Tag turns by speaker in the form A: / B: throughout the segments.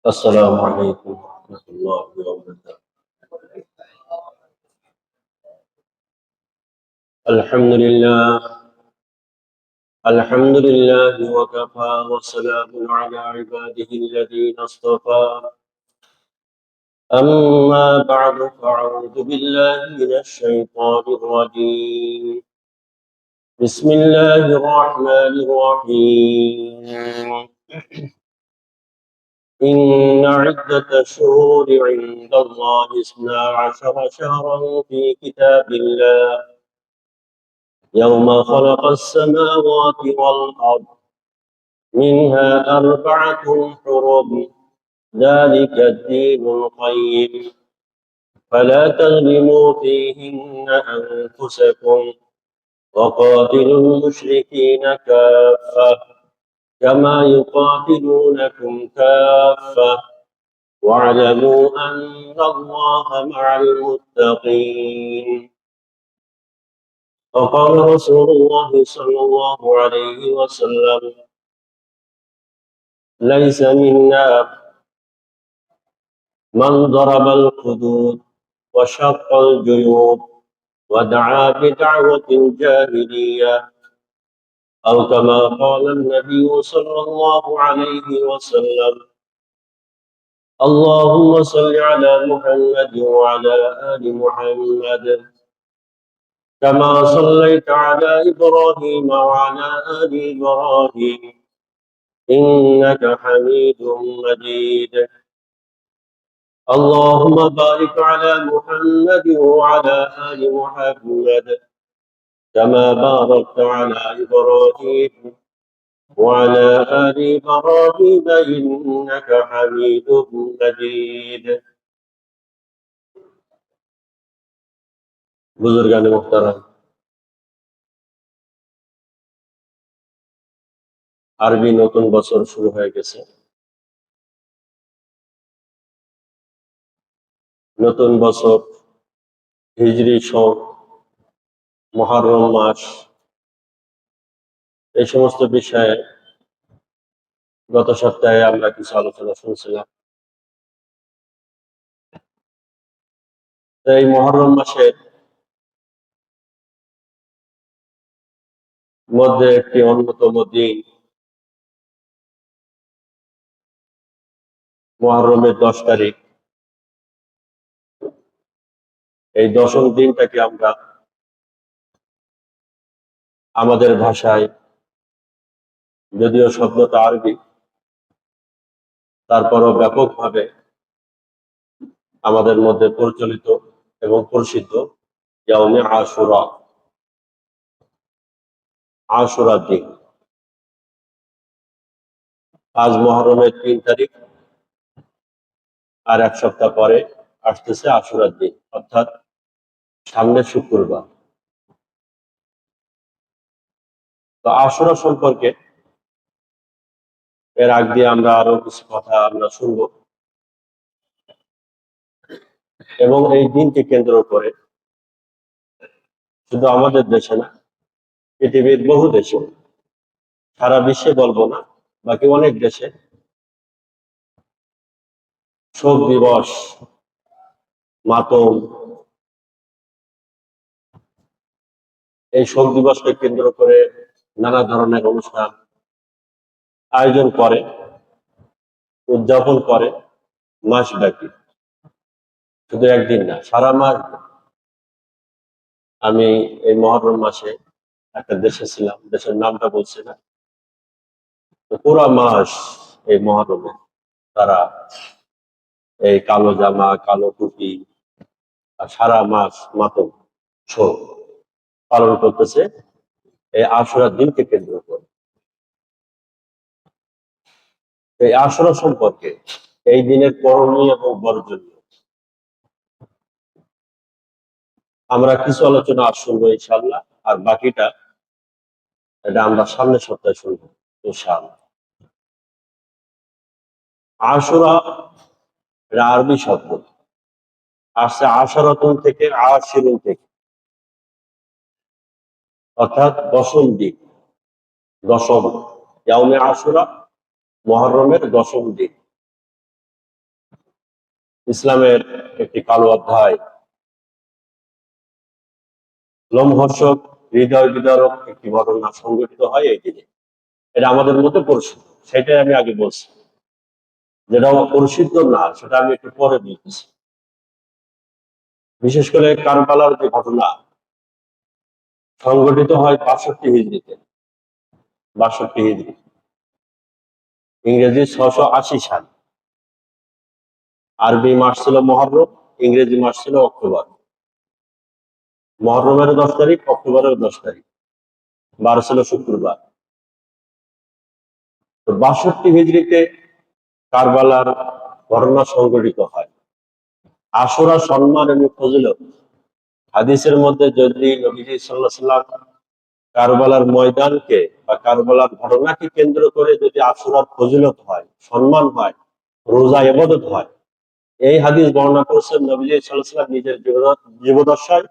A: السلام عليكم ورحمة الله وبركاته. الحمد لله الحمد لله وكفى وسلام على عباده الذين اصطفى. أما بعد فأعوذ بالله من الشيطان الرجيم. بسم الله الرحمن الرحيم. إن عدة الشهور عند الله 12 شهرا في كتاب الله يوم خلق السماوات والأرض منها أربعة حرم ذلك الدين القيم فلا تظلموا فيهن أنفسكم وقاتلوا المشركين كافة كما يقاتلونكم كافة واعلموا أن الله مع المتقين. وقال رسول الله صلى الله عليه وسلم: ليس منا من ضرب الحدود وشق الجيوب ودعا بدعوة الجاهلية، أو كما قال النبي صلى الله عليه وسلم: اللهم صل على محمد وعلى آل محمد كما صليت على إبراهيم وعلى آل إبراهيم إنك حميد مجيد. اللهم بارك على محمد وعلى آل محمد كما باركت على إبراهيم وعلى آل إبراهيم إنك حميد مجيد. বুজুর্গানে মুহতারাম, আরবি নতুন বছর শুরু হয়ে গেছে। নতুন বছর, হিজরি সন, মুহররম মাস, এই সমস্ত বিষয়ে গত সপ্তাহে আমরা কিছু আলোচনা শুনছিলাম। এই মুহররম মাসের মধ্যে একটি অন্যতম দিন মুহররমের 10 তারিখ। এই দশম দিনটাকে আমরা আমাদের ভাষায়, যদিও শব্দটা আরবি, তারপরও ব্যাপকভাবে আমাদের মধ্যে প্রচলিত এবং প্রসিদ্ধ ইয়াউমে আশুরা, আশুরার দিন। আজ মুহররমের 3 তারিখ, আর এক সপ্তাহ পরে আসতেছে আশুরার দিন, অর্থাৎ সামনের শুক্রবার। তো আশুরা সম্পর্কে এর আগ দিয়ে আমরা আরো কিছু কথা আমরা শুনবো, এবং এই দিনকে কেন্দ্র করে শুধু আমাদের দেশে না, পৃথিবীর বহু দেশে, সারা বিশ্বে বলবো না, বাকি অনেক দেশে শোক দিবস, মাতম, এই শোক দিবসকে কেন্দ্র করে নানা ধরনের অনুষ্ঠান আয়োজন করে, উদযাপন করে মাসব্যাপী, শুধু একদিন না, সারা মাস। আমি এই মুহররম মাসে একটা দেশে ছিলাম, দেশের নামটা বলছি না। তো পুরা মাস এই মুহররমে তারা এই কালো জামা, কালো টুপি, আর সারা মাস মাতম, শোক পালন করতেছে এই আশুরার দিনকে কেন্দ্র করে। এই আশুরা সম্পর্কে, এই দিনের করণীয় এবং বর্জনীয় আমরা কিছু আলোচনা আজ শুনবো ইনশাআল্লাহ, আর বাকিটা এটা আমরা সামনের সপ্তাহে শুনবো ইনশাআল্লাহ। আশুরা এটা আরবি শব্দ, আসছে আশারাতুন থেকে, আশিরুন থেকে, অর্থাৎ দশম দিন, দশম। ইয়াউমে আশুরা মুহররমের দশম দিন। ইসলামের একটি কালো অধ্যায়, লোমহর্ষক, হৃদয় বিদারক একটি ঘটনা সংঘটিত হয় এই দিনে। এটা আমাদের মধ্যে পরিচিত, সেটাই আমি আগে বলছি। যেটা পরিচিত না সেটা আমি একটু পরে বলতেছি। বিশেষ করে কারবালার যে ঘটনা সংঘটিত হয় 62 হিজরিতে, 62 হিজরি, ইংরেজি 680 সাল। আরবি মাস ছিল মহররম, ইংরেজি মাস ছিল অক্টোবর। মহররমের 10 তারিখ, অক্টোবরের 10 তারিখ, বার ছিল শুক্রবার। তো 62 হিজরিতে কারবালার ঘটনা সংঘটিত হয়। আশুরা সম্মান এবং ফজিলত, হাদিসের মধ্যে যদি নবীজি সাল্লাল্লাহু আলাইহি সাল্লাম কারবালার ময়দানকে বা কারবালার ঘটনাকে কেন্দ্র করে যদি আশুরার ফজিলত হয়, সম্মান হয়, রোজা ইবাদত হয়, এই হাদিস বর্ণনা করেছেন নবীজি সাল্লাল্লাহু আলাইহি সাল্লাম নিজের জীবদ্দশায়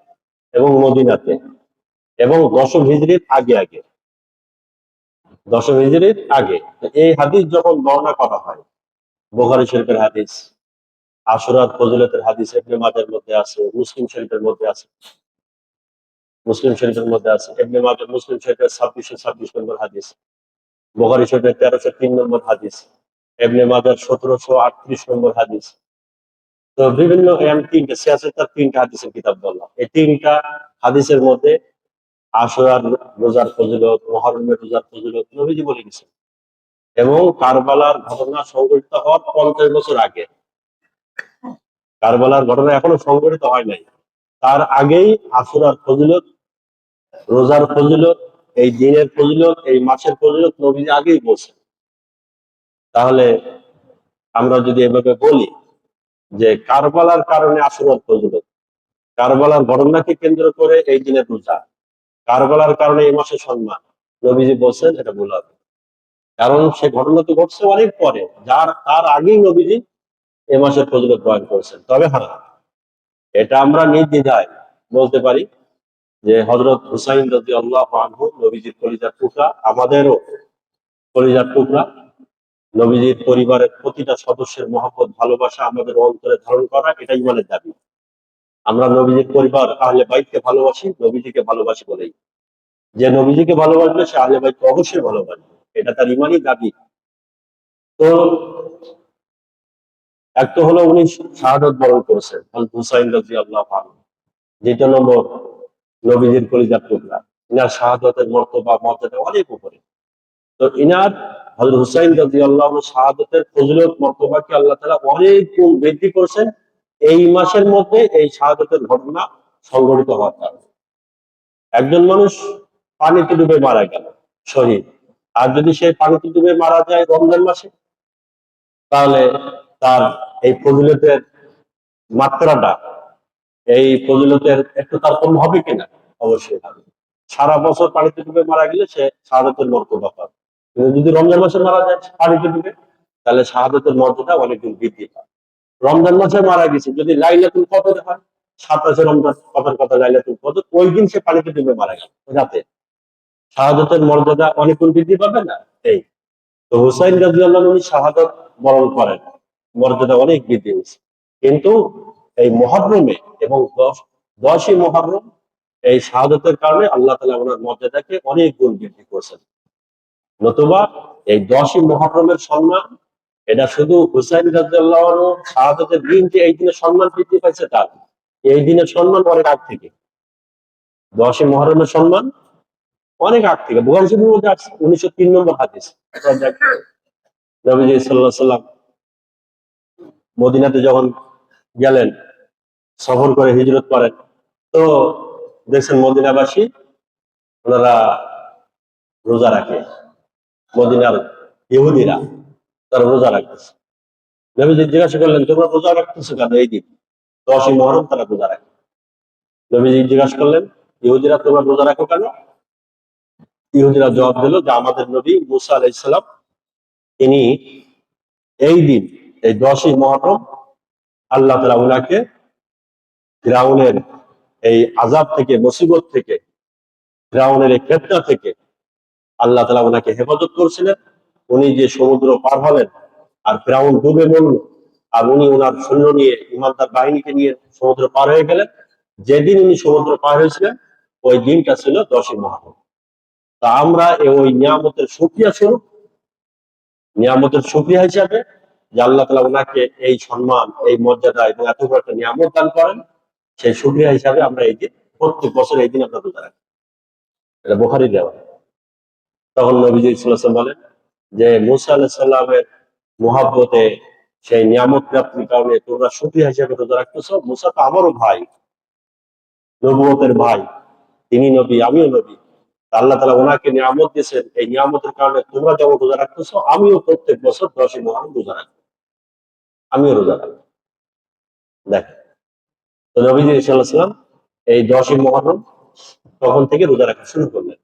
A: এবং মদিনাতে, এবং 10 হিজরির আগে আগে, 10 হিজরির আগে। এই হাদিস যখন বর্ণনা করা হয়, বুখারী শরীফের হাদিস, আশুরার ফজিলতের হাদিস ইবনে মাজাহর মধ্যে আছে, মুসলিম শরীফের মধ্যে আছে, ইবনে মাজাহ মুসলিম শরীফের 2626 নম্বর হাদিস, বুখারী শরীফের 1303 নম্বর হাদিস, ইবনে মাজাহর 1738 নম্বর হাদিস। তো বিভিন্ন তিনটা সিয়াসেতার, তিনটা হাদিসের কিতাব বললাম, এই তিনটা হাদিসের মধ্যে আশুরার রোজার ফজিলত, মুহররমের রোজার ফজিলত নবীজি বলে গেছেন। এবং কারবালার ঘটনা সংঘটিত হওয়ার 50 বছর আগে, কারবালার ঘটনা এখনো সংঘটিত হয় নাই, তার আগেই আশুরার ফজিলত, রোজার ফজিলত, এই দিনের ফজিলত, এই মাসের ফজিলত নবীজি আগেই বলছেন। তাহলে আমরা যদি এভাবে বলি যে কারবালার কারণে আশুরার ফজিলত, কারবালার ঘটনাকে কেন্দ্র করে এই দিনের রোজা, কারবালার কারণে এই মাসের সম্মান, নবীজি বলছেন, এটা ভুল হবে। কারণ সে ঘটনা তো ঘটছে অনেক পরে, তার আগেই নবীজি এ মাসের ফজিলত বয়ান করেছেন। তবে হ্যাঁ, এটা আমরা নির্দ্বিধায় বলতে পারি যে হযরত হুসাইন রাদিয়াল্লাহু আনহু নবীজির কলিজার টুকরা, আমাদেরও কলিজার টুকরা। নবীজির পরিবারের প্রতিটা সদস্যের মহব্বত, ভালোবাসা আমাদের অন্তরে ধারণ করা, এটাই ইমানের দাবি। আমরা নবীজির পরিবার আহলে বাইতকে ভালোবাসি, নবীজিকে ভালোবাসি বলেই। যে নবীজিকে ভালোবাসবে সে আহলে বাইতকে অবশ্যই ভালোবাসবে, এটা তার ইমানই দাবি। তো এক তো হলো উনি শাহাদাত বরণ করেছেন, হযরত হুসাইন রাদিয়াল্লাহু আনহু, দ্বিতীয় নম্বর নবীজির কলিজার টুকরা, ইনার শাহাদাতের মর্যাদা অনেক উপরে। তো ইনার হযরত হুসাইন রাদিয়াল্লাহু আনহু শাহাদাতের ফজিলত মর্তবাকে আল্লাহ তাআলা অনেক গুণ বৃদ্ধি করেছেন এই মাসের মধ্যে, এই শাহাদাতের ঘটনা সংঘটিত হওয়ার কারণে। একজন মানুষ পানিতে ডুবে মারা গেল, শহীদ, আর যদি সে পানিতে ডুবে মারা যায় রমজান মাসে, তাহলে তার এই ফজিলতের মাত্রাটা, এই ফজিলতের একটু তারতম্য হবে কিনা? অবশ্যই হবে। সারা বছর পানিতে ডুবে মারা গেলে সে শাহাদাতের মর্যাদা পাবে, কিন্তু যদি রমজান মাসে মারা যায় পানিতে ডুবে, তাহলে শাহাদাতের মর্যাদা অনেকদিন বৃদ্ধি পায়। রমজান মাসে মারা গেছে, যদি লাইলাতুল কদর হয়, 27 রমজান, কথার কথা লাইলাতুল কদর, ওই দিন সে পানিতে ডুবে মারা গেল রাতে, শাহাদাতের মর্যাদা অনেক গুণ বৃদ্ধি পাবে না? এই তো হুসাইন রাদিয়াল্লাহু আনহু শাহাদাত বরণ করেন, মর্যাদা অনেক বৃদ্ধি হয়েছে। কিন্তু এই মহররমে এবং 10ই মহররম, এই শাহাদাতের কারণে আল্লাহ তাআলা ওনার মর্যাদাকে অনেক গুণ বৃদ্ধি করছেন। নতুবা এই 10ই মহররমের সম্মান, এটা শুধু হুসাইন রাদিয়াল্লাহু আনহু শাহাদাতের দিন যে এই দিনে সম্মান বৃদ্ধি পাইছে তা না। এই দিনের সম্মান অনেক আগ থেকে, 10ই মহররমের সম্মান অনেক আগ থেকে। বুখারী শরীফের মধ্যে আছে 1903 নম্বর হাদিস, নবীজি সাল্লাল্লাহু আলাইহি সাল্লাম মদিনাতে যখন গেলেন, সফর করে হিজরত করেন, তো দেখছেন মদিনাবাসী ওনারা রোজা রাখে, মদিনার ইহুদিরা তারা রোজা রাখতেছে। নবীজি জিজ্ঞাসা করলেন, তোমরা রোজা রাখতেছো কেন এই দিন? 10ই মহররম তারা রোজা রাখে। নবীজি জিজ্ঞাসা করলেন, ইহুদিরা তোমরা রোজা রাখো কেন? ইহুদিরা জবাব দিল যে আমাদের নবী মুসা আলাইহিস সালাম, তিনি এই দিন, এই 10ই মহররম, আল্লাহ তাআলা উনাকে ফিরাউনের এই আযাব থেকে, মুসিবত থেকে, ফিরাউনের এই ফিতনা থেকে আল্লাহ তাআলা উনাকে হেফাজত করেছিলেন। উনি যে সমুদ্র পার হলেন আর ফিরাউন ডুবে মরল, আর উনি ওনার সৈন্য নিয়ে ইমানদার বাহিনীকে নিয়ে সমুদ্র পার হয়ে গেলেন। যেদিন উনি সমুদ্র পার হয়েছিলেন ওই দিনটা ছিল 10ই মুহররম। তা আমরা ওই নিয়ামতের শুকরিয়া স্বরূপ, নিয়ামতের শুকরিয়া হিসাবে যে আল্লাহ তাআলা ওনাকে এই সম্মান, এই মর্যাদা এবং এত বড় একটা নিয়ামত দান করেন, সেই শুকরিয়া হিসাবে আমরা এই দিন প্রত্যেক বছর এই দিন আমরা রোজা রাখি। এটা বুখারীর রিওয়ায়াত। তখন নবীজি সাল্লাল্লাহু আলাইহি ওয়াসাল্লাম বলেন যে মুসা আলাইহিস সালামের মহব্বতে, সেই নিয়ামত প্রাপ্তির কারণে তোমরা শুকরিয়া হিসাবে রোজা রাখতেছো। মুসা তো আমারও ভাই, নবুয়তের ভাই, তিনি নবী আমিও নবী। আল্লাহ তাআলা ওনাকে নিয়ামত দিয়েছেন, এই নিয়ামতের কারণে তোমরা যেমন রোজা রাখতেছো আমিও প্রত্যেক বছর 10ই মুহররম রোজা রাখবো, আমিও রোজা রাখবো। দেখ, তো নবীজি সাল্লাল্লাহু আলাইহি ওয়াসাল্লাম এই 10ই মুহররম তখন থেকে রোজা রাখা শুরু করলেন।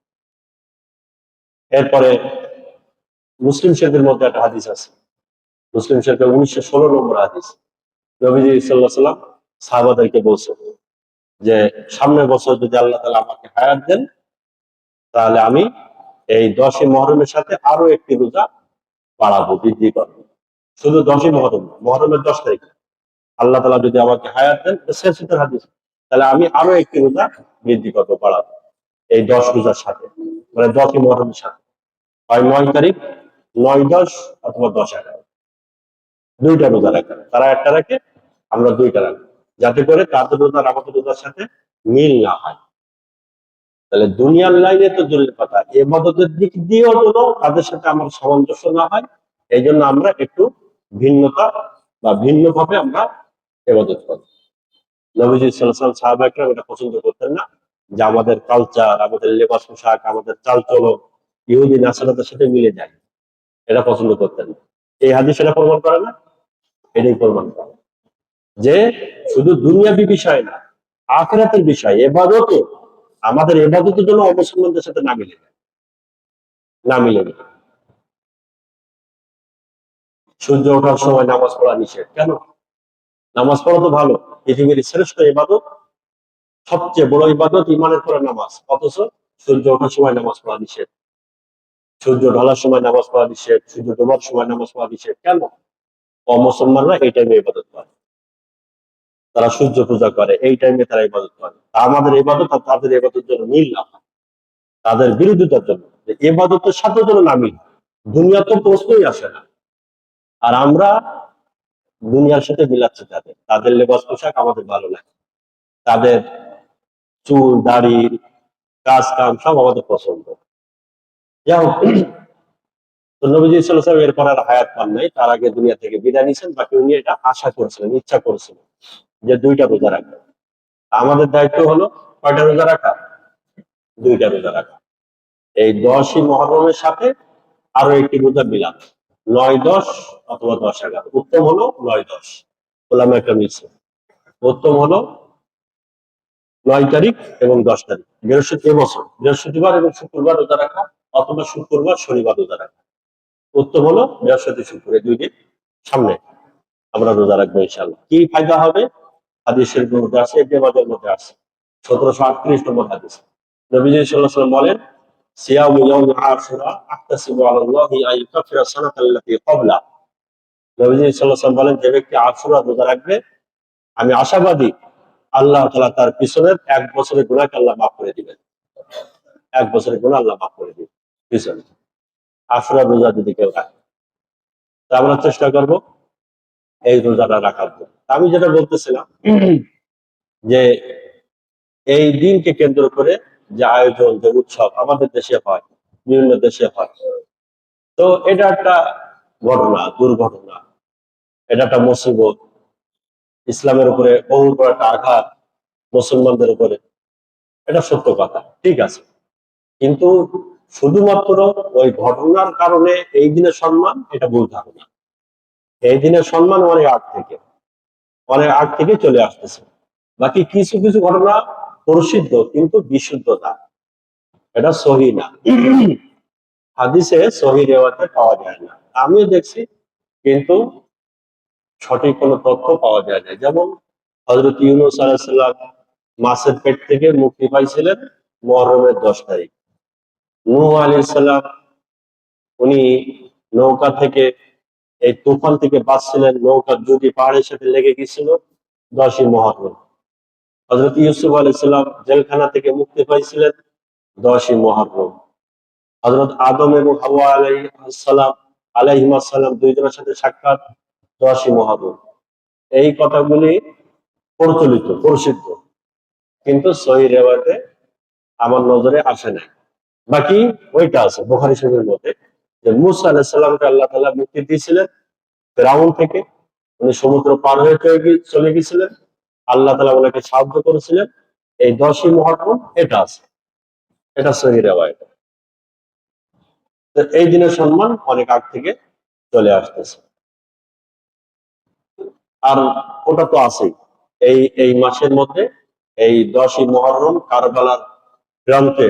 A: এরপরে মুসলিম শরীফের মধ্যে একটা হাদিস আছে, মুসলিম শরীফের 1916 নম্বর হাদিস। নবীজি সাল্লাল্লাহু আলাইহি ওয়াসাল্লাম সাহাবাদেরকে বলছেন যে সামনের বছর যদি আল্লাহ তাআলা আমাকে হায়াত দেন, তাহলে আমি এই 10ই মুহররমের সাথে আরো একটি রোজা বাড়াবো, বৃদ্ধি করবো। শুধু 10ই মুহররম, মুহররমের 10 তারিখ আল্লাহ তাআলা যদি আমাকে হায়াত দেন, শেষের হাদিস, তাহলে আমি আরো একটি রোজা বৃদ্ধি করবো, বাড়াবো এই 10 রোজার সাথে, মানে 10ই মুহররমের সাথে। হয় 9 তারিখ, 9-10 অথবা 10-11, দুইটা রোজা রাখে। তারা একটা রাখে, আমরা দুইটা রাখি, যাতে করে তাদের রোজার আমাদের রোজার সাথে মিল না হয়। তাহলে দুনিয়ার লাইনে তো দূরের কথা, ইবাদতের দিক দিয়েও যেন তাদের সাথে আমার সামঞ্জস্য না হয়, এই জন্য আমরা একটু ভিন্নতা বা ভিন্নভাবে আমরা ইবাদত করি। নবীজি সাল্লাল্লাহু আলাইহি ওয়াসাল্লাম সাহাবায়ে এটা পছন্দ করতেন না, যে আমাদের কালচার, আমাদের লেবাস পোশাক, আমাদের চালচলন ইহুদি নাসারাদের সাথে মিলে যায়, এটা পছন্দ করতেন না। এই হাদিস এটা প্রমাণ করে না? এটাই প্রমাণ করে যে শুধু দুনিয়াবী বিষয় না, আখিরাতের বিষয়, এবাদতও, আমাদের এবাদতের জন্য অমুসলমানদের সাথে না মিলে যায়, না মিলে যায়। সূর্য ওঠার সময় নামাজ পড়া নিষেধ কেন? নামাজ পড়া তো ভালো, পৃথিবীর শ্রেষ্ঠ ইবাদত, সবচেয়ে বড় ইবাদত ইমানের পরে নামাজ, অথচ সূর্য ওঠার সময় নামাজ পড়া নিষেধ, সূর্য ঢলার সময় নামাজ পড়া নিষেধ, সূর্য ডোবার সময় নামাজ পড়া নিষেধ কেন? অমুসলমানরা এই টাইমে ইবাদত করে, তারা সূর্য পূজা করে, এই টাইমে তারা ইবাদত করে। আমাদের ইবাদত আর তাদের ইবাদতের জন্য মিল না, তাদের বিরোধিতার জন্য, যে ইবাদতের সাথে যেন না মিল, দুনিয়া তো প্রশ্নই আসে না। আর আমরা দুনিয়ার সাথে মিলাচ্ছি তাদের, তাদের লেবাস পোশাক আমাদের ভালো লাগে, তাদের চুল দাড়ি কাজ কাম সব আমাদের পছন্দ। যাই হোক, তো নবীজি সাল্লাল্লাহু আলাইহি ওয়াসাল্লাম এরপর আর হায়াত পান নাই, তার আগে দুনিয়া থেকে বিদায় নিয়েছেন। বাকি উনি এটা আশা করেছিলেন, ইচ্ছা করেছিলেন যে দুইটা রোজা রাখবেন। আমাদের দায়িত্ব হলো কয়টা রোজা রাখা? দুইটা রোজা রাখা। এই 10ই মুহররমের সাথে আরো একটি রোজা মিলান, 9-10 অথবা 10-11। উত্তম হলো 9-10, ওলামা একটা মিলছে। উত্তম হলো 9 তারিখ এবং 10 তারিখ, এবছর বৃহস্পতিবার এবং শুক্রবার রোজা রাখা, অথবা শুক্রবার শনিবার রোজা রাখা। উত্তম হলো বৃহস্পতি শুক্র, এই 2 দিন সামনে আমরা রোজা রাখবো ইনশাআল্লাহ। কি ফায়দা হবে? হাদিসের মধ্যে আছে, ইবনে মাজাহর মধ্যে আছে, 1738 নম্বর হাদিস। নবীজি সাল্লাল্লাহু আলাইহি ওয়াসাল্লাম বলেন, সিয়ামু ইয়াউমি আশুরা আহতাসিবু আলাল্লাহি আন ইউকাফিরা সানাতাল্লাতী ক্বাবলা। নবীজি সাল্লাল্লাহু আলাইহি ওয়াসাল্লাম বলেন, যে ব্যক্তি আশুরা রোজা রাখবে, আমি আশাবাদী আল্লাহ তাআলা তার পিছনের 1 বছরের গুনাহকে আল্লাহ মাফ করে দিবেন। 1 বছরের গুনাহ আল্লাহ মাফ করে দিবেন পিছনে, আশুরা রোজা যদি কেউ রাখে। তা আমরা চেষ্টা করব এই রোজাটা রাখার জন্য। আমি যেটা বলতেছিলাম যে এই দিনকে কেন্দ্র করে যে আয়োজন, যে উৎসব আমাদের দেশে হয়, বিভিন্ন দেশে হয়, তো এটা একটা ঘটনা, দুর্ঘটনা, এটা একটা মুসিবত, ইসলামের উপরে বহু বড় একটা আঘাত, মুসলমানদের উপরে, এটা সত্য কথা, ঠিক আছে। কিন্তু শুধুমাত্র ওই ঘটনার কারণে এই দিনের সম্মান, এটা ভুল ধারণা। এই দিনের সম্মান অনেক আগ থেকে চলে আসতেছে। বাকি কিছু কিছু ঘটনা প্রসিদ্ধ কিন্তু বিশুদ্ধ না, এটা সহি না, হাদিসে সহি রেওয়াতে পাওয়া যায় না। আমিও দেখছি, কিন্তু সঠিক কোনো তথ্য পাওয়া যায় না। যেমন হযরত ইউনূস আলাইহিস সালাম মাছের পেট থেকে মুক্তি পাইছিলেন মুহররমের 10 তারিখ। নূহ আলাইহিস সালাম উনি নৌকা থেকে এই তুফান থেকে বাঁচছিলেন, নৌকা যদি পাহাড়ের সাথে লেগে গেছিল 10ই মুহররম। হযরত ইউসুফ আলাইহিস সালাম জেলখানা থেকে মুক্তি পাইছিলেন 10ই মুহররম। হযরত আদম এবং হাওয়া আলাইহিস সালাম দুইজনের সাথে সাক্ষাৎ 10ই মুহররম। এই কথাগুলি প্রচলিত, প্রসিদ্ধ, কিন্তু সহিহ রিওয়ায়াতে আমার নজরে আসে নাই। বাকি ওইটা আছে বুখারী শরীফের মধ্যে, যে মুসা আলাইহিস সালামকে আল্লাহ তাআলা মুক্তি দিয়েছিলেন ফিরআউন থেকে। উনি সমুদ্র পার হয়ে চলে গেছিলেন, আল্লাহ তাআলা ওনাকে সাহায্য করেছিলেন। এই 10ই মুহররম এটা আছে, এটা সহিহ রিওয়ায়াত। তো এই দিনের সম্মান অনেক আগ থেকে চলে আসতেছে। আর ওটা তো আছেই, এই এই মাসের মধ্যে এই 10ই মুহররম কারবালার প্রান্তে,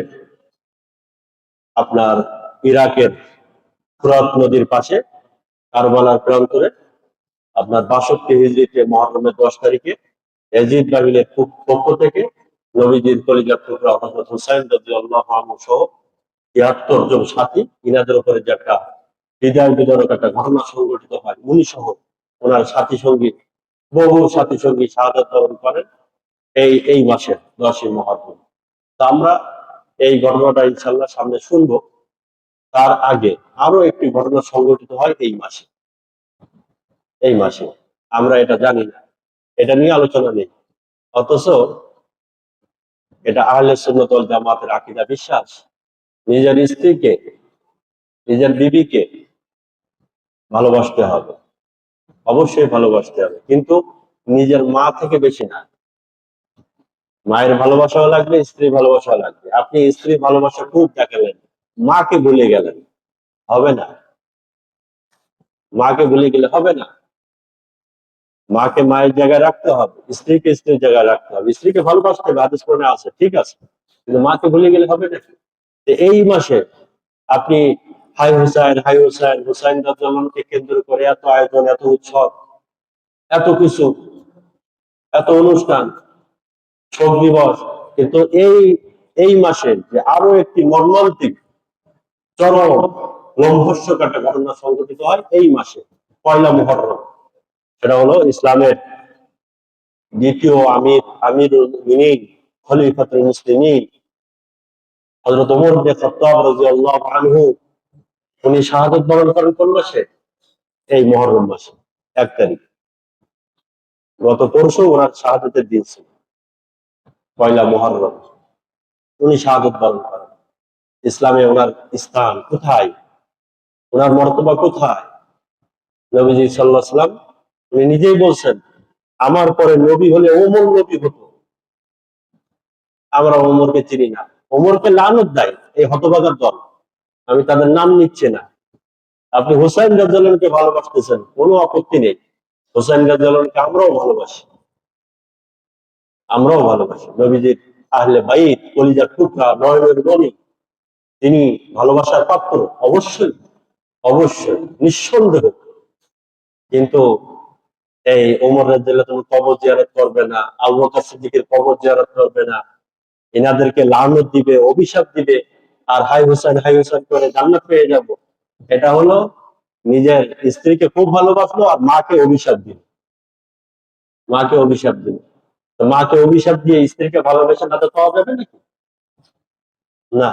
A: আপনার ইরাকের ফুরাত নদীর পাশে কারবালার প্রান্তরে, আপনার 62 হিজরিতে মুহররমের 10 তারিখে ইয়াজিদ বাহিনীর পক্ষ থেকে নবীজির কলিজার টুকরা হযরত হুসাইন রাদিয়াল্লাহু আনহু সহ 73 জন সাথী, ইনাদের উপরে যে একটা হৃদয় বিদারক একটা ঘটনা সংঘটিত হয়, উনি সহ ওনার সাথী সঙ্গী, বহু সাথী সঙ্গী শাহাদাত বরণ করেন এই এই মাসে 10ই মুহররম। তো আমরা এই ঘটনাটা ইনশাআল্লাহ সামনে শুনবো। তার আগে আরো একটি ঘটনা সংঘটিত হয় এই মাসে। এই মাসে আমরা এটা জানি না, এটা নিয়ে আলোচনা নেই, অথচ এটা আহলে সুন্নাত ওয়াল জামাতের আকীদা, বিশ্বাস। নিজের স্ত্রীকে, নিজের বিবিকে ভালোবাসতে হবে, অবশ্যই ভালোবাসতে হবে, কিন্তু নিজের মা থেকে বেশি না। মায়ের ভালোবাসাও লাগবে, স্ত্রীর ভালোবাসাও লাগবে। আপনি স্ত্রীর ভালোবাসা খুব দেখালেন, মাকে ভুলে গেলেন, হবে না। মাকে ভুলে গেলে হবে না। মাকে মায়ের জায়গায় রাখতে হবে, স্ত্রীকে স্ত্রীর জায়গায় রাখতে হবে। স্ত্রীকে ভালোবাসতে হবে, হাদিস কোরআনে আছে, ঠিক আছে, কিন্তু মাকে ভুলে গেলে হবে নাকি? এই মাসে আপনি হাই হুসাইন, হাই হুসাইন, হুসাইন রাদিয়াল্লাহুকে কেন্দ্র করে এত আয়োজন, এত উৎসব, এত কিছু, এত অনুষ্ঠান, শোক দিবস, কিন্তু এই এই মাসে যে আরো একটি মর্মান্তিক, চরম, লোমহর্ষক একটা ঘটনা সংঘটিত হয় এই মাসে, পয়লা মুহররম। সেটা হলো ইসলামের দ্বিতীয় আমিরুল মুমিনিন, খলিফাতুল মুসলিমিন হযরত ওমর ইবনে খাত্তাব রাদিয়াল্লাহু আনহু, উনি শাহাদাত বরণ করেন কোন মাসে? এই মুহররম মাসে 1 তারিখ। গত পরশু ওনার শাহাদাতের দিন ছিল, পয়লা মুহররম। উনি শাহাদাত বরণ করেন। ইসলামে ওনার স্থান কোথায়, ওনার মর্তবা কোথায়? নবীজি সাল্লাল্লাহু আলাইহি ওয়াসাল্লাম উনি নিজেই বলছেন, আমার পরে নবী হলে ওমর নবী হতো। আমরা ওমরকে চিনি না, ওমরকে লানত দেয় এই হতভাগার দল। আমি তাদের নাম নিচ্ছি না। আপনি হুসাইন রাদিয়াল্লাহুকে ভালোবাসতেছেন, কোনো আপত্তি নেই। হুসাইন রাদিয়াল্লাহুকে আমরাও ভালোবাসি, আমরাও ভালোবাসি। নবীজির আহলে বাইত, কলিজার টুকরা, নয়নের মণি, তিনি ভালোবাসার পাত্র, অবশ্যই, অবশ্যই, নিঃসন্দেহ। কিন্তু এই ওমর রাদিয়াল্লাহু কবর জিয়ারত করবে না, আবু বকর সিদ্দিকের কবর জিয়ারত করবে না, এনাদেরকে লানত দিবে, অভিশাপ দিবে, আর হাই হুসাইন করে জান্নাত পেয়ে যাব, এটা হলো নিজের স্ত্রীকে খুব ভালোবাসলো আর মাকে অভিশাপ দিল, মাকে অভিশাপ দিল। তো মাকে অভিশাপ দিয়ে স্ত্রীকে ভালোবেসে তাতে পাওয়া যাবে নাকি? না।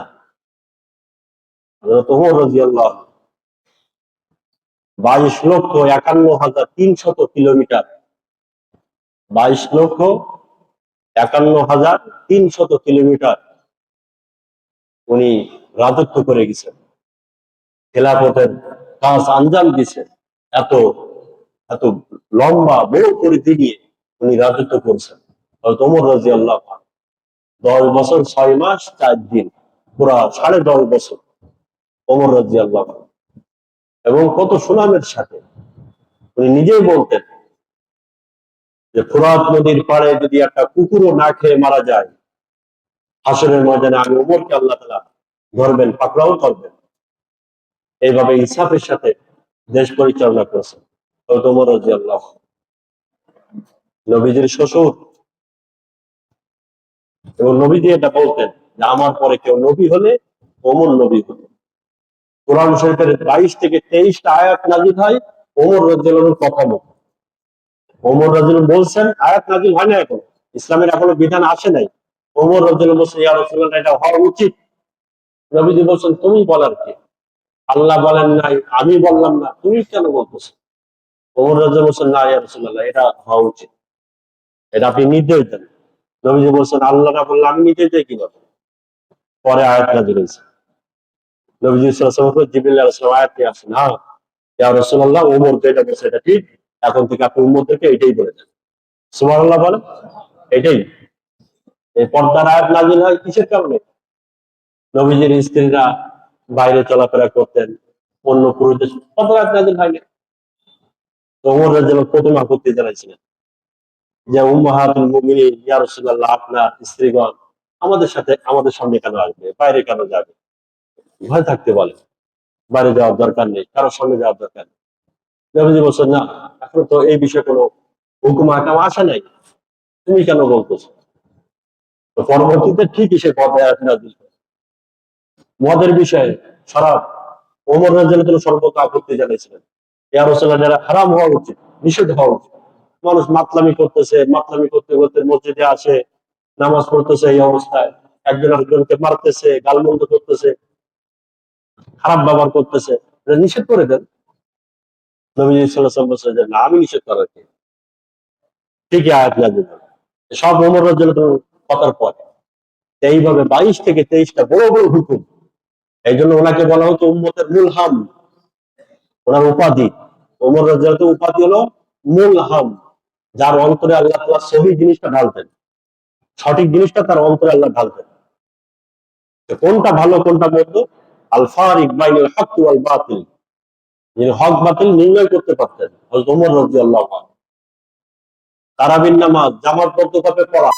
A: হযরত ওমর রাদিয়াল্লাহু আনহু 22,51,300 কিলোমিটার, 22,51,300 কিলোমিটার উনি রাজত্ব করে গেছেন, খেলাফতের কাজ আঞ্জাম দিয়েছেন। এত এত লম্বা বড় পরিধি নিয়ে উনি রাজত্ব করছেন হযরত ওমর রাদিয়াল্লাহু আনহু। 10 বছর 6 মাস 4 দিন, পুরা 10.5 বছর ওমর রাদিয়াল্লাহু আনহু, এবং কত সুনামের সাথে। উনি নিজেই বলতেন যে ফুরাত নদীর পাড়ে যদি একটা কুকুরও না খেয়ে মারা যায়, হাসরের ময়দানে আমি ওমরকে আল্লাহ তাআলা ধরবেন, পাকড়াও করবেন। এইভাবে ইনসাফের সাথে দেশ পরিচালনা করেছেন হযরত ওমর রাদিয়াল্লাহু আনহু। নবীজির শ্বশুর, এবং নবীজি এটা বলতেন যে আমার পরে কেউ নবী হলে ওমর নবী হতো। কোরআন শরীফের 22 থেকে 23টা আয়াত নাযিল হয় ওমর রাদিয়াল্লাহু আনহুর কথা মতো। ওমর রাদিয়াল্লাহু আনহু বলছেন, আয়াত নাযিল হয় না এখনো, ইসলামের এখনো বিধান আসে নাই। ওমর রাদিয়াল্লাহু আনহু বলছেন, ইয়া রাসূলুল্লাহ, এটা হওয়া উচিত। নবীজি বলছেন, তুমি বলার কে? আল্লাহ বলেন নাই, আমি বললাম না, তুমি কেন বলতেছো? ওমর রাদিয়াল্লাহু আনহু বলছেন, না ইয়া রাসূলুল্লাহ, এটা হওয়া উচিত, এটা আপনি নির্দেশ দেন। নবীজি বলছেন, আল্লাহ না বললে আমি নির্দেশ দিই কিভাবে? পরে আয়াত নাযিল হয়েছে। নবীজি সাল্লাল্লাহু আলাইহি ওয়াসাল্লাম জিবরিল আলাইহিস সালাম আয়াত নিয়ে আসেন, হ্যাঁ ইয়া রাসূলুল্লাহ, ওমর তো এটা বলছে, এটা ঠিক, এখন থেকে আপনি উম্মতদেরকে এটাই বলে দেন। সুবহানাল্লাহ বলেন। এটাই এই পর্দার আয়াত নাযিল হয় কিসের কারণে? নবীজির স্ত্রীরা বাইরে চলাফেরা করতেন, অন্য পুরুষদের পর্দার আয়াত নাযিল হয়নি। তো ওমর রাদিয়াল্লাহু প্রথম আপত্তি জানাইছিলেন যে, উম্মাহাতুল মুমিনিন, ইয়া রাসূলুল্লাহ, আপনার স্ত্রীগণ আমাদের সাথে আমাদের সামনে কেন আসবে, বাইরে কেন যাবে? ভয় থাকতে বলে, বাইরে যাওয়ার দরকার নেই, কারোর সামনে যাওয়ার দরকার নেই। নবীজি বলছেন, না, এখন তো এই বিষয়ে কোনো হুকুম আহকাম আসে নাই, তুমি কেন বলতেছো? তো পরবর্তীতে ঠিকই সে পর্দায় আয়াত নাযিল হয়। মদের বিষয়ে, শরাব, ওমর রাদিয়াল্লাহু আনহু সর্বত আপত্তি জানিয়েছিলেন, ইয়া রাসূলুল্লাহ, যারা হারাম হওয়া উচিত, নিষেধ হওয়া উচিত। মানুষ মাতলামি করতেছে, মাতলামি করতে করতে মসজিদে আসে, নামাজ পড়তেছে, এই অবস্থায় একজন আরেকজনকে মারতেছে, গালমন্দ করতেছে, খারাপ ব্যবহার করতেছে, এটা নিষেধ করে দেন। নবী সাল্লাল্লাহু আলাইহি ওয়াসাল্লাম বলছেন যে, না, আমি নিষেধ করার কে? ঠিকই আয়াত নাযিল হয়। সব ওমর রাদিয়াল্লাহু আনহুর কথার পরে এইভাবে 22 থেকে 23টা বড় বড় হুকুম। এই জন্য ওনাকে বলা হতো উম্মতের মুলহাম। ওনার উপাধি, ওমর রাদিয়াল্লাহু আনহু উপাধি হলো মুলহাম, যার অন্তরে আল্লাহ তাআলা সহি জিনিসটা ঢালতেন, সঠিক জিনিসটা তার অন্তরে আল্লাহ ঢালতেন। তো কোনটা ভালো কোনটা মন্দ, আল ফারিক বাইনাল হক ওয়াল বাতিল, যিনি হক বাতিল নির্ণয় করতে পারতেন, হযরত ওমর রাদিয়াল্লাহু আনহু। তারাবির নামাজ জামাতবদ্ধভাবে পড়া,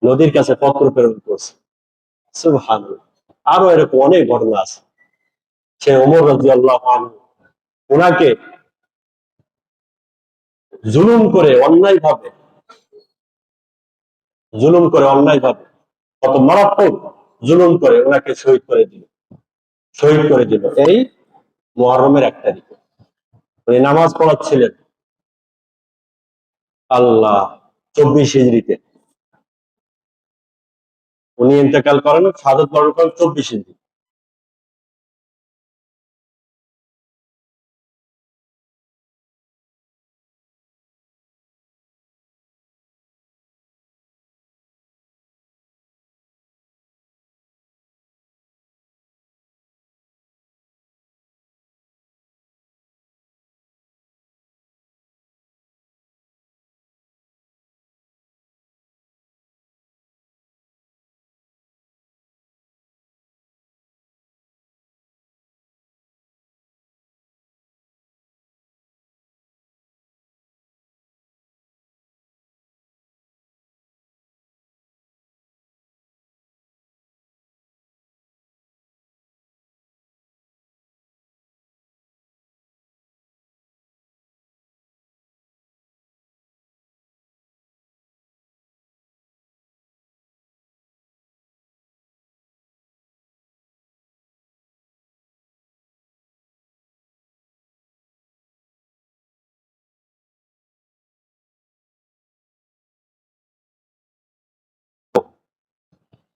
A: নদীর কাছে পত্র প্রেরণ করছে। সুবহানাল্লাহ। আরো এরকম অনেক ঘটনা আছে। সে ওমর রাদিয়াল্লাহু আনহু, ওনাকে জুলুম করে অন্যায় ভাবে, কত মারাত্মক জুলুম করে ওনাকে শহীদ করে দিল এই মুহররমের 1 তারিখে। উনি নামাজ পড়াচ্ছিলেন আল্লাহ 24 হিজরিতে। উনি ইন্তেকাল করেন, শাহাদাত বরণ করেন 24 হিজরি।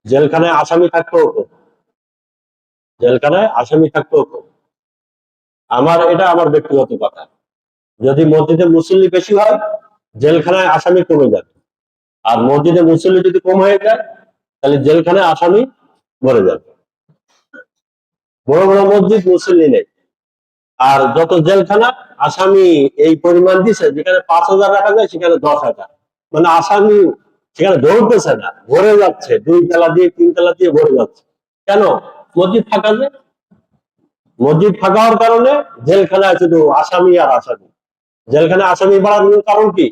A: জেলখানায় আসামি থাকতো হতো, জেলখানায় আসামি থাকতো হতো। এটা আমার ব্যক্তিগত কথা। যদি মসজিদে মুসল্লি বেশি হয়, জেলখানায় আসামি কমে যাবে। আর মসজিদে মুসল্লি যদি কম হয়ে যায়, তাহলে জেলখানায় আসামি মরে যাবে। বড় বড় মসজিদ মুসল্লি নেই, আর যত জেলখানা আসামি এই পরিমাণ দিছে, যেখানে 5,000 রাখা যায় সেখানে 10,000। মানে আসামি সেখানে ধরতেছে না, ভরে যাচ্ছে, 2 তলা দিয়ে 3 তলা দিয়ে ভরে যাচ্ছে। কেন? মসজিদ ফাঁকা যায়। মসজিদ ফাঁকা হওয়ার কারণে জেলখানায় শুধু আসামি আর আসামি। জেলখানায় আসামি বাড়ানোর কারণ কি?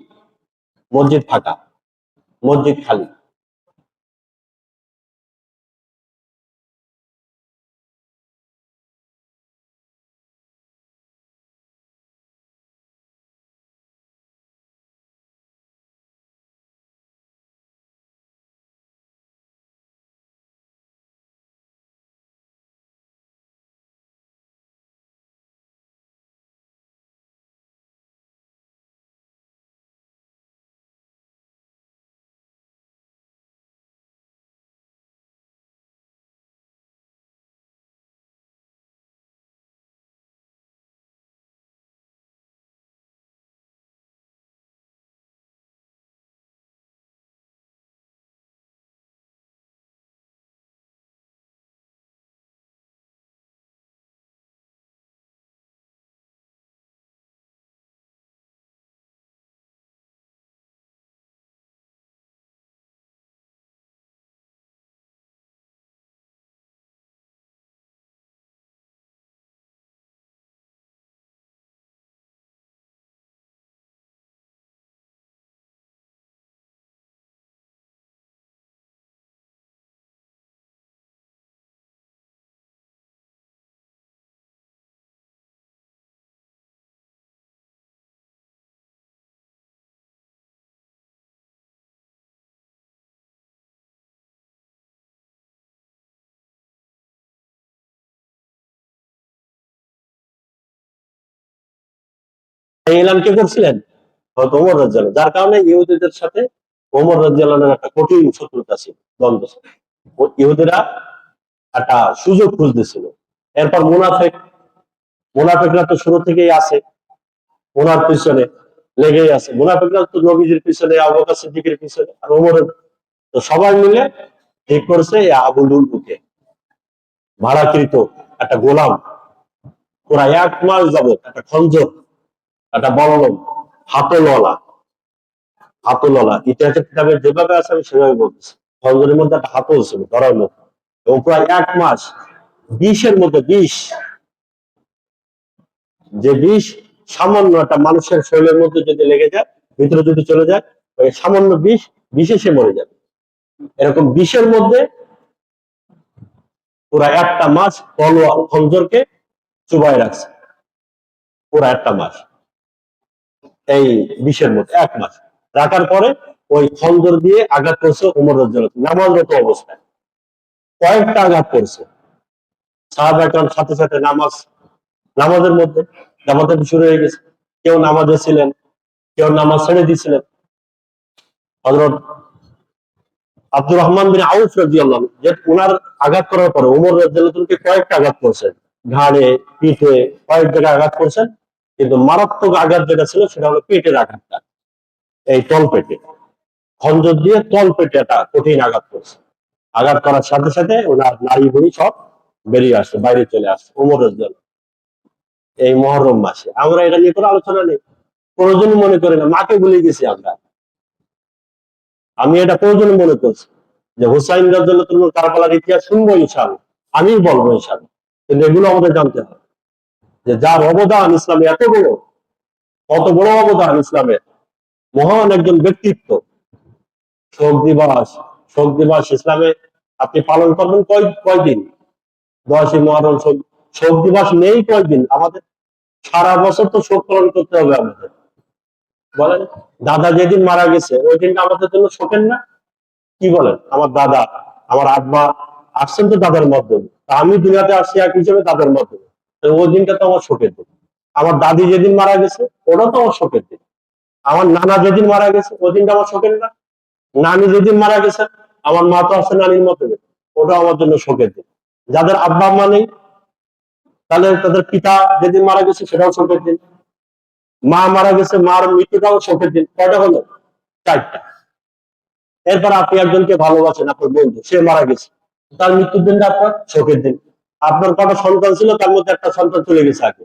A: মসজিদ ফাঁকা, মসজিদ খালি। এই এলান কে করছিলেন? হয়তো ওমর রাদিয়াল্লাহু, যার কারণে ইহুদিদের সাথে ওমর রাদিয়াল্লাহুর একটা কঠিন শত্রুতা ছিল, দ্বন্দ্ব ছিল। ইহুদিরা একটা সুযোগ খুঁজতেছিল। এরপর মুনাফেকরা তো শুরু থেকেই আছে, ওনার পিছনে লেগেই আছে। মুনাফেকরা তো নবীজির পিছনে, আবু বকর সিদ্দিকের পিছনে, আর ওমরের। তো সবাই মিলে ঠিক করেছে এই আবু লুলুকে ভাড়াকৃত একটা গোলাম, ওরা 1 মাস যাবত একটা খঞ্জর, একটা বল্লম, হাতলওয়ালা, ইতিহাসের কিতাবে যেভাবে আছে আমি সেভাবে বলতেছি। খঞ্জরের মধ্যে একটা হাতল ছিল ধরার মতো, এবং প্রায় 1 মাস বিষের মধ্যে বিষ, যে বিষ সামান্য একটা মানুষের শরীরের মধ্যে যদি লেগে যায়, ভিতরে যদি চলে যায়, ওই সামান্য বিষ, বিষে সে মরে যাবে। এরকম 20-এর মধ্যে পুরা একটা মাস তলোয়ার খঞ্জরকে চুবাই রাখছে, পুরা একটা মাস। এই 20-এর মধ্যে এক মাস রাখার পরে ওই খঞ্জর দিয়ে আঘাত করছে ওমর রাদিয়াল্লাহু আনহু নামাজরত অবস্থায়। কয়েকটা আঘাত করছে। সাহাবা একরাম সাথে সাথে নামাজের মধ্যে জামাতে শুরু হয়ে গেছে। কেউ নামাজে ছিলেন, কেউ নামাজ ছেড়ে দিয়েছিলেন। হযরত আব্দুর রহমান বিন আউফ রাদিয়াল্লাহু আনহু যে ওনার আঘাত করার পরে ওমর রাদিয়াল্লাহু আনহুকে কয়েকটা আঘাত করছেন, ঘাড়ে, পিঠে, কয়েক জায়গায় আঘাত করছেন। কিন্তু মারাত্মক আঘাত যেটা ছিল সেটা হলো পেটের আঘাতটা, এই তল পেটে খঞ্জর দিয়ে তল পেটে একটা কঠিন আঘাত করছে। আঘাত করার সাথে সাথে ওনার নাড়ি ভুঁড়ি সব বেরিয়ে আসছে, বাইরে চলে আসছে ওমর রাদিয়াল্লাহু আনহু। এই মুহররম মাসে আমরা এটা নিয়ে কোনো আলোচনা নেই, প্রয়োজনই মনে করি না, মাকে ভুলে গেছি আমরা। আমি এটা প্রয়োজনই মনে করছি যে হুসাইন রাদিয়াল্লাহু আনহু কারবালার ইতিহাস শুনবো ইনশাআল্লাহ, আমিই বলবো ইনশাআল্লাহ। কিন্তু এগুলো আমাদের জানতে হবে যে যার অবদান ইসলামে এত বড়, কত বড় অবদান ইসলামের, মহান একজন ব্যক্তিত্ব। শোক দিবস, শোক দিবস ইসলামে আপনি পালন করবেন কয়দিন? 10ই মুহররম শোক দিবস নেই কয়দিন আমাদের? সারা বছর তো শোক পালন করতে হবে আমাদের। বলেন, দাদা যেদিন মারা গেছে ওই দিনটা আমাদের জন্য শোকের না? কি বলেন? আমার দাদা, আমার আব্বা আসছেন তো দাদার মাধ্যমে, তা আমি দুনিয়াতে আসছি এক হিসেবে দাদার মাধ্যমে, ওই দিনটা তো আমার শোকের দিন। আমার দাদি যেদিন মারা গেছে ওটাও তো আমার শোকের দিন। আমার নানা যেদিন মারা গেছে ওই দিনটা আমার শোকের না? নানি যেদিন মারা গেছে, আমার মা তো আছে নানির মতো, ওটাও আমার জন্য শোকের দিন। যাদের আব্বা আম্মা নেই তাহলে তাদের পিতা যেদিন মারা গেছে সেটাও শোকের দিন। মা মারা গেছে, মার মৃত্যুটাও শোকের দিন। কয়টা হলো? 4টা। এরপর আপনি একজনকে ভালোবাসেন, আপনার বন্ধু, সে মারা গেছে, তার মৃত্যুর দিনটা আপনার শোকের দিন। আপনার কটা সন্তান ছিল, তার মধ্যে একটা সন্তান চলে গেছে আগে,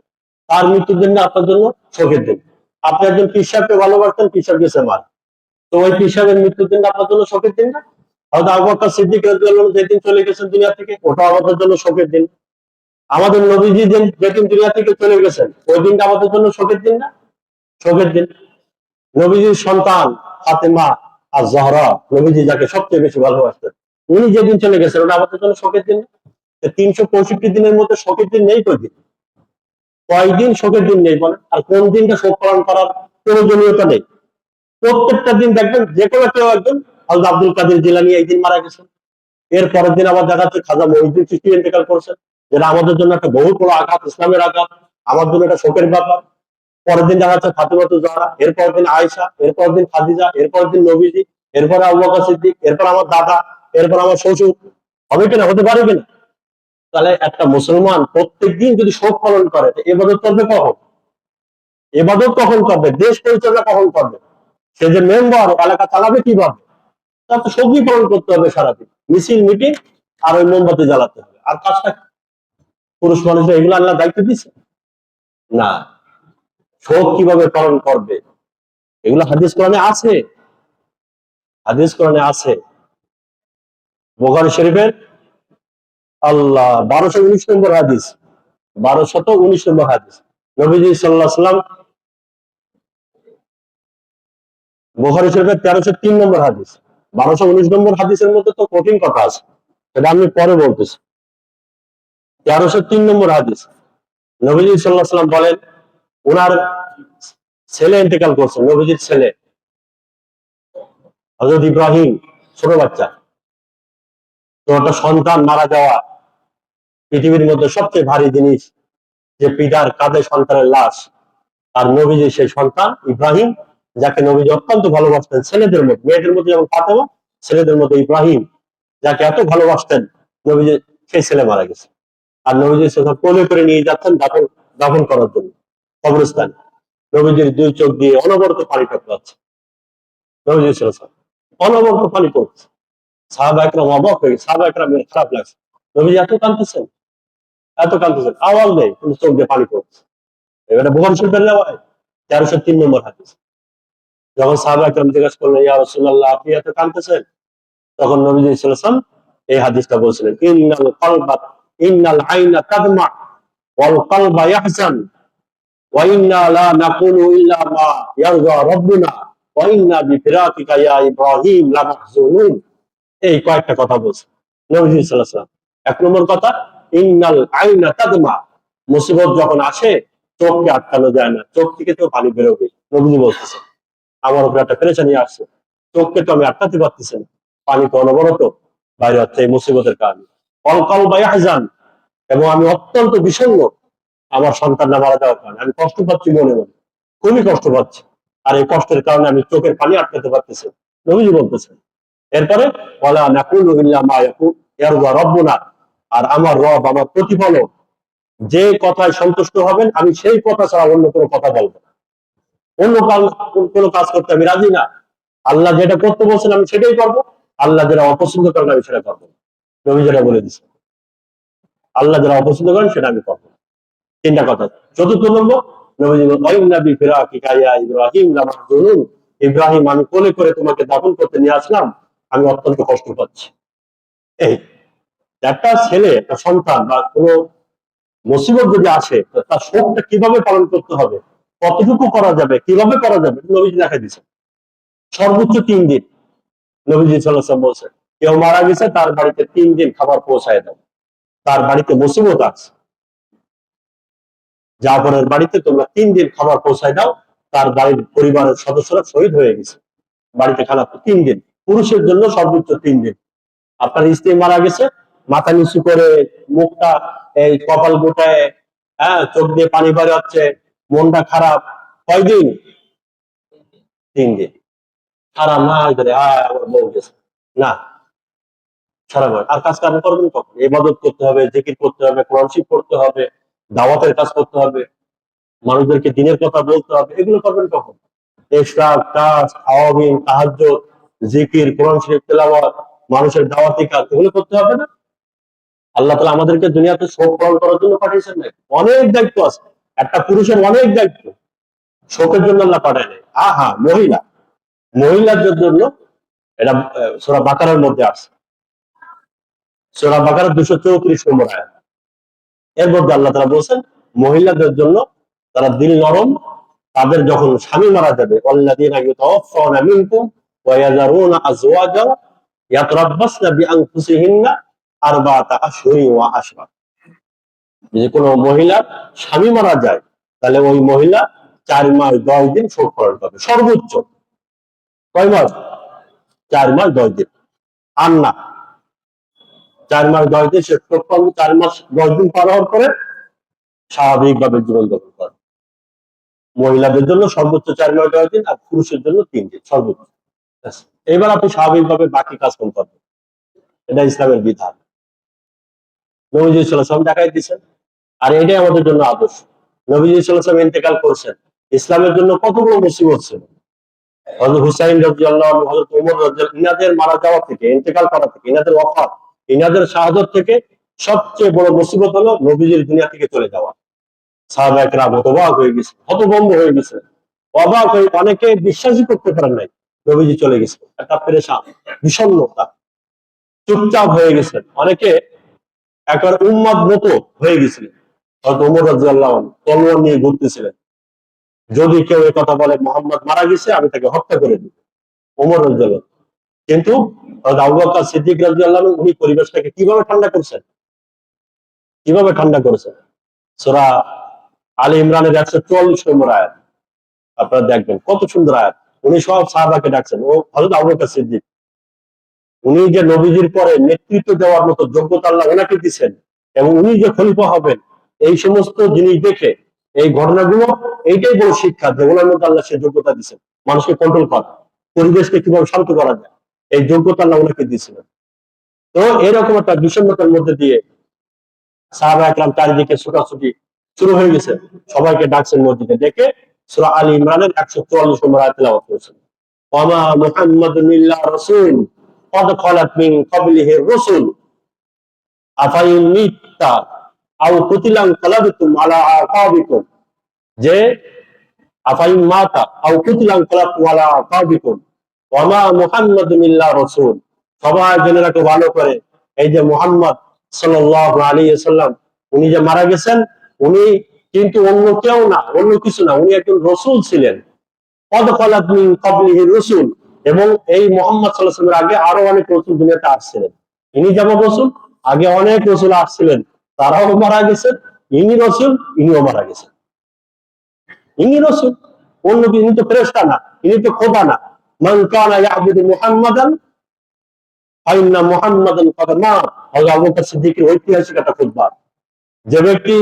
A: তার মৃত্যুর দিনটা আপনার জন্য শোকের দিন। আপনি একজন পীর সাহেবকে ভালোবাসতেন, পীর সাহেব গেছে মারা, তো ওই পীর সাহেবের মৃত্যুর দিনটা আপনার জন্য শোকের দিন না? হয়তো আবু বকর সিদ্দিক রাদিয়াল্লাহু আনহু যেদিন চলে গেছেন দুনিয়া থেকে, ওটা আমাদের জন্য শোকের দিন। আমাদের নবীজি যেদিন দুনিয়া থেকে চলে গেছেন ওই দিনটা আমাদের জন্য শোকের দিন না? শোকের দিন। নবীজির সন্তান ফাতেমা আর জহরা, নবীজি যাকে সবচেয়ে বেশি ভালোবাসতেন, উনি যেদিন চলে গেছেন ওটা আমাদের জন্য শোকের দিন। 365 দিনের মধ্যে শোকের দিন নেই কয়দিন? কয়দিন শোকের দিন নেই বলেন? আর কোন দিনটা শোক পালন করার প্রয়োজনীয়তা নেই? প্রত্যেকটা দিন দেখবেন যে কোনো কেউ একজন, হযরত আব্দুল কাদের জিলানী এই দিন মারা গেছেন, এর পরের দিন আবার দেখা যাচ্ছে খাজা মঈনুদ্দিন চিশতি ইন্তেকাল করেছেন, যেটা আমাদের জন্য একটা বহু বড় আঘাত, ইসলামের আঘাত, আমার জন্য এটা শোকের ব্যাপার। পরের দিন দেখা যাচ্ছে ফাতেমাতু জহরা, এরপরের দিন আয়েশা, এরপরের দিন খাদিজা, এরপরের দিন নবীজি, এরপরে আবু বকর সিদ্দিক, এরপর আমার দাদা, এরপর আমার শ্বশুর। হবে কিনা? হতে পারে কিনা? তাহলে একটা মুসলমান প্রত্যেকদিন যদি শোক পালন করে, ইবাদত করবে কখন? ইবাদত কখন করবে? দেশ পরিচালনা কখন করবে? সে যে মেম্বার, এলাকা চালাবে কিভাবে? তার তো শোকই পালন করতে হবে সারাদিন, মিছিল মিটিং আর ওই মোমবাতি জ্বালাতে হবে। আর কাজটা পুরুষ মানুষরা এগুলো আল্লাহ দায়িত্ব দিচ্ছে না। শোক কিভাবে পালন করবে এগুলো হাদিস কোরআনে আছে, হাদিস কোরআনে আছে। বুখারী শরীফের আল্লাহ 1219 নম্বর হাদিস, 1219 নম্বর হাদিস, নবীজি সাল্লাল্লাহু আলাইহি সাল্লাম, বুখারী শরীফের 1303 নম্বর হাদিস। 1219 নম্বর হাদিসের মধ্যে তো কঠিন কথা আছে, সেটা আমি পরে বলতেছি। 1303 নম্বর হাদিস, নবীজি সাল্লাল্লাহু আলাইহি সাল্লাম বলেন, ওনার ছেলে ইন্তেকাল করছে, নবীজির ছেলে হযরত ইব্রাহিম, ছোট বাচ্চা। তো একটা সন্তান মারা যাওয়া পৃথিবীর মধ্যে সবচেয়ে ভারী জিনিস, যে পিতার কাঁধে সন্তানের লাশ। আর নবীজি সেই সন্তান ইব্রাহিম, যাকে নবীজি অত্যন্ত ভালোবাসতেন, ছেলেদের মধ্যে, মেয়েদের মধ্যে যেমন ফাতেমা, ছেলেদের মধ্যে ইব্রাহিম, যাকে এত ভালোবাসতেন নবীজি, সেই ছেলে মারা গেছে। আর নবীজি কোলে করে নিয়ে যাচ্ছেন দাফন দাফন করার জন্য কবরস্থানে। নবীজির 2 চোখ দিয়ে অনবরত পানি টপকাচ্ছে, নবীজি অনবরত পানি পড়ছে। সাহাবা একরাম অবাক হয়ে গেছে, সাহাবা একরামের খারাপ লাগছে, নবীজি এত কাঁদতেছেন, এত কাঁদতেছেন, আওয়াজ নেই কিন্তু চোখ দিয়ে পানি পড়ছে। এবারে বুখারী শরীফের রিওয়ায়াত 1303 নম্বর হাদিস। যখন সাহাবা একরাম জিজ্ঞাসা করলেন, ইয়া রাসূলুল্লাহ, আপনি এত কাঁদতেছেন, তখন নবীজি সাল্লাল্লাহু আলাইহি ওয়াসাল্লাম এই হাদিসটা বলছিলেন, ইন্নাল আইনা তাদমা ওয়াল কলবা ইয়াহজান ওয়া ইন্না লা নাকুলু ইল্লা মা ইয়ারযা রাব্বুনা ওয়া ইন্না বিফিরাকিকা ইয়া ইব্রাহিম লামাহজুনুন। এই কয়েকটা কথা বলছে নবীজি সাল্লাল্লাহু আলাইহি ওয়াসাল্লাম। এক নম্বর কথা, ইন্নাল আইনা তাদমা, মুসিবত যখন আসে চোখকে আটকানো যায় না, চোখ থেকে তো পানি বেরোবে। নবীজি বলতেছে আমার উপরে একটা পেরেশানি আসছে, চোখকে তো আমি আটকাতে পারতেছি না, পানি তো অনবরত বাইরে হচ্ছে এই মুসিবতের কারণে। অলকাল বা ইয়াহজান, এবং আমি অত্যন্ত বিষণ্ণ আমার সন্তানরা মারা যাওয়ার কারণে, আমি কষ্ট পাচ্ছি মনে মনে, খুবই কষ্ট পাচ্ছি, আর এই কষ্টের কারণে আমি চোখের পানি আটকাতে পারতেছি না। নবীজি বলতেছেন। এরপরে ওয়ালা নাকুলু ইল্লা মা ইয়ারদা রাব্বুনা, আর আমার রব, আমার প্রতিপালক যে কথায় সন্তুষ্ট হবেন আমি সেই কথা ছাড়া অন্য কোনো কথা বলবো না, অন্য কোনো কাজ করতে আমি রাজি না। আল্লাহ যেটা করতে বলছেন আমি সেটাই করবো, আল্লাহ যেটা অপছন্দ করেন আমি সেটা করবো না। নবী যেটা বলে দিচ্ছে, আল্লাহ যারা অপছন্দ করেন সেটা আমি করবো। তিনটা কথা। চতুর্থ নম্বর, নবীজি নবী ফিরাকিকা ইয়া ইব্রাহিম লামাহজুনুন, ইব্রাহিম আমি কোলে করে তোমাকে দাফন করতে নিয়ে আসলাম, আমি অত্যন্ত কষ্ট পাচ্ছি। এই একটা ছেলে, একটা সন্তান বা কোনো মুসিবত যদি আসে তার শোকটা কিভাবে পালন করতে হবে, কতটুকু করা যাবে, কিভাবে করা যাবে, নবীজি দেখা দিচ্ছে। সর্বোচ্চ 3 দিন। নবীজি সাল্লাল্লাহু আলাইহি ওয়াসাল্লাম বলছেন কেউ মারা গেছে তার বাড়িতে 3 দিন খাবার পৌঁছায় দাও, তার বাড়িতে মুসিবত আছে, জাফরের বাড়িতে তোমরা 3 দিন খাবার পৌঁছায় দাও, তার বাড়ির পরিবারের সদস্যরা শহীদ হয়ে গেছে, বাড়িতে খানা 3 দিন। পুরুষের জন্য সর্বোচ্চ 3 দিন। আপনার স্ত্রী মারা গেছে, মাথা নিচু করে, মুখটা এই কপাল গোটায়, হ্যাঁ, চোখ দিয়ে পানি বের হচ্ছে, মনটা খারাপ, কয়দিন? 3 দিন। সারা মাস ধরে আমার বউ গেছে না, সারা মাস আর কাজ কাম করবেন কখন? ইবাদত করতে হবে, জিকির করতে হবে, কোরআন শরীফ পড়তে হবে, দাওয়াতের কাজ করতে হবে, মানুষদেরকে দিনের কথা বলতে হবে, এগুলো করবেন কখন? ইশরাক, কাজ, আওয়াবিন, তাহাজ্জুদ, জিকির, কোরআন শরীফ তেলাওয়াত, মানুষের দাওয়াতি কাজ, এগুলো করতে হবে না? আল্লাহ তাআলা আমাদেরকে দুনিয়াতে শোক পালন করার জন্য পাঠিয়েছেন না? অনেক দায়িত্ব আছে, একটা পুরুষের অনেক দায়িত্ব, শোকের জন্য আল্লাহ পাঠায় নাই। হ্যাঁ, মহিলাদের জন্য এটা সূরা বাকারার মধ্যে আছে, সূরা বাকারার 234 নম্বর আয়াত। এর মধ্যে আল্লাহ তাআলা বলছেন মহিলাদের জন্য, তারা দিল নরম, তাদের যখন স্বামী মারা যাবে, আল্লাযীনা ইউতাওয়াফাউনা মিনকুম ওয়া ইয়াযারুনা আজওয়াজা ইয়াতরাব্বাসনা বিআনফুসিহিন্না আরবাআতা আশহুরিন ওয়া আশরা। যদি কোনো মহিলার স্বামী মারা যায় তাহলে ওই মহিলা 4 মাস 10 দিন শোক পালন করবে, সর্বোচ্চ। কয় মাস? 4 মাস 10 দিন, আর না। 4 মাস 10 দিন সে শোক পালন, 4 মাস 10 দিন পার হওয়ার পরে স্বাভাবিকভাবে জীবনযাপন করে। মহিলাদের জন্য সর্বোচ্চ 4 মাস 10 দিন, আর পুরুষের জন্য 3 দিন সর্বোচ্চ। এবার আপনি স্বাভাবিকভাবে বাকি কাজকর্ম করবেন, এটা ইসলামের বিধান, নবীজি সাল্লাল্লাহু আলাইহি ওয়াসাল্লাম দেখাই দিয়েছেন। আর এটাই আমাদের জন্য আদর্শ। নবীজি সাল্লাল্লাহু আলাইহি ওয়াসাল্লাম ইন্তেকাল করছেন, ইসলামের জন্য কতগুলো মুসিবত ছিল। হযরত হুসাইন রাদিয়াল্লাহু আনহু, হযরত ওমর রাদিয়াল্লাহু আনহু, ইনাদের মারা যাওয়া থেকে, ইন্তেকাল করা থেকে, ইনাদের ওয়াফাত, ইনাদের শাহাদাত থেকে সবচেয়ে বড় মুসিবত হলো নবীজির দুনিয়া থেকে চলে যাওয়া। সাহাবায়ে কেরাম হতবাক হয়ে গেছে, হতভম্ব হয়ে গেছে, অবাক হয়ে, অনেকে বিশ্বাসই করতে পারেন নাই নবীজি চলে গেছে। একটা পেরেশান, বিষণ্ণতা, চুপচাপ হয়ে গেছেন, অনেকে একবার উন্মাদ মতো হয়ে গেছিলেন। হযরত ওমর রাদিয়াল্লাহু আনহু তলোয়ার নিয়ে ঘুরতেছিলেন, যদি কেউ এই কথা বলে মোহাম্মদ মারা গেছে আমি তাকে হত্যা করে দিব। ওমর রাদিয়াল্লাহু আনহু। কিন্তু হযরত আবু বকর সিদ্দিক রাদিয়াল্লাহু আনহু উনি পরিবেশটাকে কিভাবে ঠান্ডা করছেন, কিভাবে ঠান্ডা করেছেন। সূরা আলী ইমরানের 144 নম্বর আয়াত আপনারা দেখবেন, কত সুন্দর আয়াত। উনি সব সাহাবাকে ডাকছেন, ও হযরত আবু বকর সিদ্দিক, উনি যে নবীজির পরে নেতৃত্ব দেওয়ার মতো যোগ্যতা আল্লাহ ওনাকে দিচ্ছেন, এবং উনি যে খলিফা হবেন, এই সমস্ত জিনিস দেখে এই ঘটনাগুলো, এইটাই বড় শিক্ষা যে ওনার মধ্যে আল্লাহ সে যোগ্যতা দিচ্ছেন, মানুষকে কন্ট্রোল করা, পরিবেশকে কিভাবে শান্ত করা যায়, এই যোগ্যতা আল্লাহ ওনাকে দিয়েছিলেন। তো এরকম একটা বিষণ্ণতার মধ্যে দিয়ে সাহাবা একরাম চারিদিকে ছুটাছুটি শুরু হয়ে গেছে, সবাইকে ডাকছেন মসজিদে, ডেকে সূরা আলী ইমরানের 144 নম্বর আয়াত তেলাওয়াত করেছেন। ওয়ামা মুহাম্মাদুন ইল্লা রাসূল قد خلت من قبله الرسل أفإن مت أو قتل انقلبتم على أعقابكم, যে আফাইন মাতা আও কুতিলা ইনকালাবতুম আলা আকাবিকুম ওয়ামা মুহাম্মাদুন ইল্লা রাসূল। সবাই জেনে রাখো ভালো করে, এই যে মুহাম্মদ সাল্লাল্লাহু আলাইহি ওয়াসাল্লাম, উনি যে মারা গেছেন, উনি কিন্তু অন্য কেউ না, অন্য কিছু না, উনি একজন রাসূল ছিলেন। কদ খালাত মিন ক্বাবলিহি রাসূল, এবং এই মোহাম্মদ সাল্লাল্লাহু আলাইহি ওয়াসাল্লামের আগে আরো অনেক রসুল দুনিয়াতে আসছিলেন। ইনি যেমন রসুল, আগে অনেক রসুল আসছিলেন, তারাও মারা গেছেন। ইনি রসুল, ইনিও মারা গেছেন। ইনি রসুল, অন্য ইনি তো ফেরেশতা না, ইনি তো খোদা না। মান কানা ইয়াবুদু মুহাম্মাদান ফাইন্না মুহাম্মাদান ক্বাদ মাত। হযরত আবু বকর সিদ্দিকের ঐতিহাসিক একটা খুতবা। যে ব্যক্তি,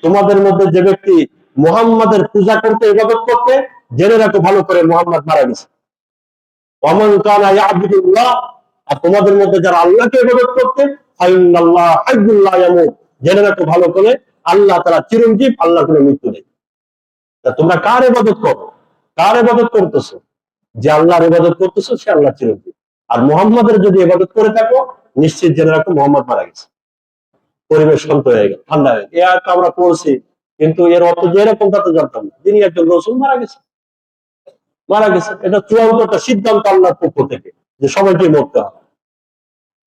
A: তোমাদের মধ্যে যে ব্যক্তি মুহাম্মাদের পূজা করতে, ইবাদত করতে, জেনে রাখো ভালো করে মুহাম্মদ মারা গেছে। ওয়ামান কানা ইয়াবুদুল্লাহ, আর তোমাদের মধ্যে যারা আল্লাহকে ইবাদত করতে, ফাইন্নাল্লাহ হাইয়্যুল লা ইয়ামুত, জেনে রাখো ভালো করে আল্লাহ তাআলা চিরঞ্জীব, আল্লাহ কোনো মৃত্যু নেই। তা তোমরা কার ইবাদত করো? কার ইবাদত করতেছো? যে আল্লাহর ইবাদত করতেছো সে আল্লাহ চিরঞ্জীব। আর মুহাম্মাদের যদি ইবাদত করে থাকো, নিশ্চিত জেনে রাখো মুহাম্মদ মারা গেছে। পরিবেশ শান্ত হয়ে গেল, ঠান্ডা হয়ে গেল। এ আয়াত আমরা পড়ছি, কিন্তু এর অর্থ যে এরকম তা তো জানতাম না। তিনি একজন রসুল, মারা গেছে। মারা গেছে, এটা চূড়ান্ত একটা সিদ্ধান্ত আল্লাহর পক্ষ থেকে যে সবাইকে মরতে হবে।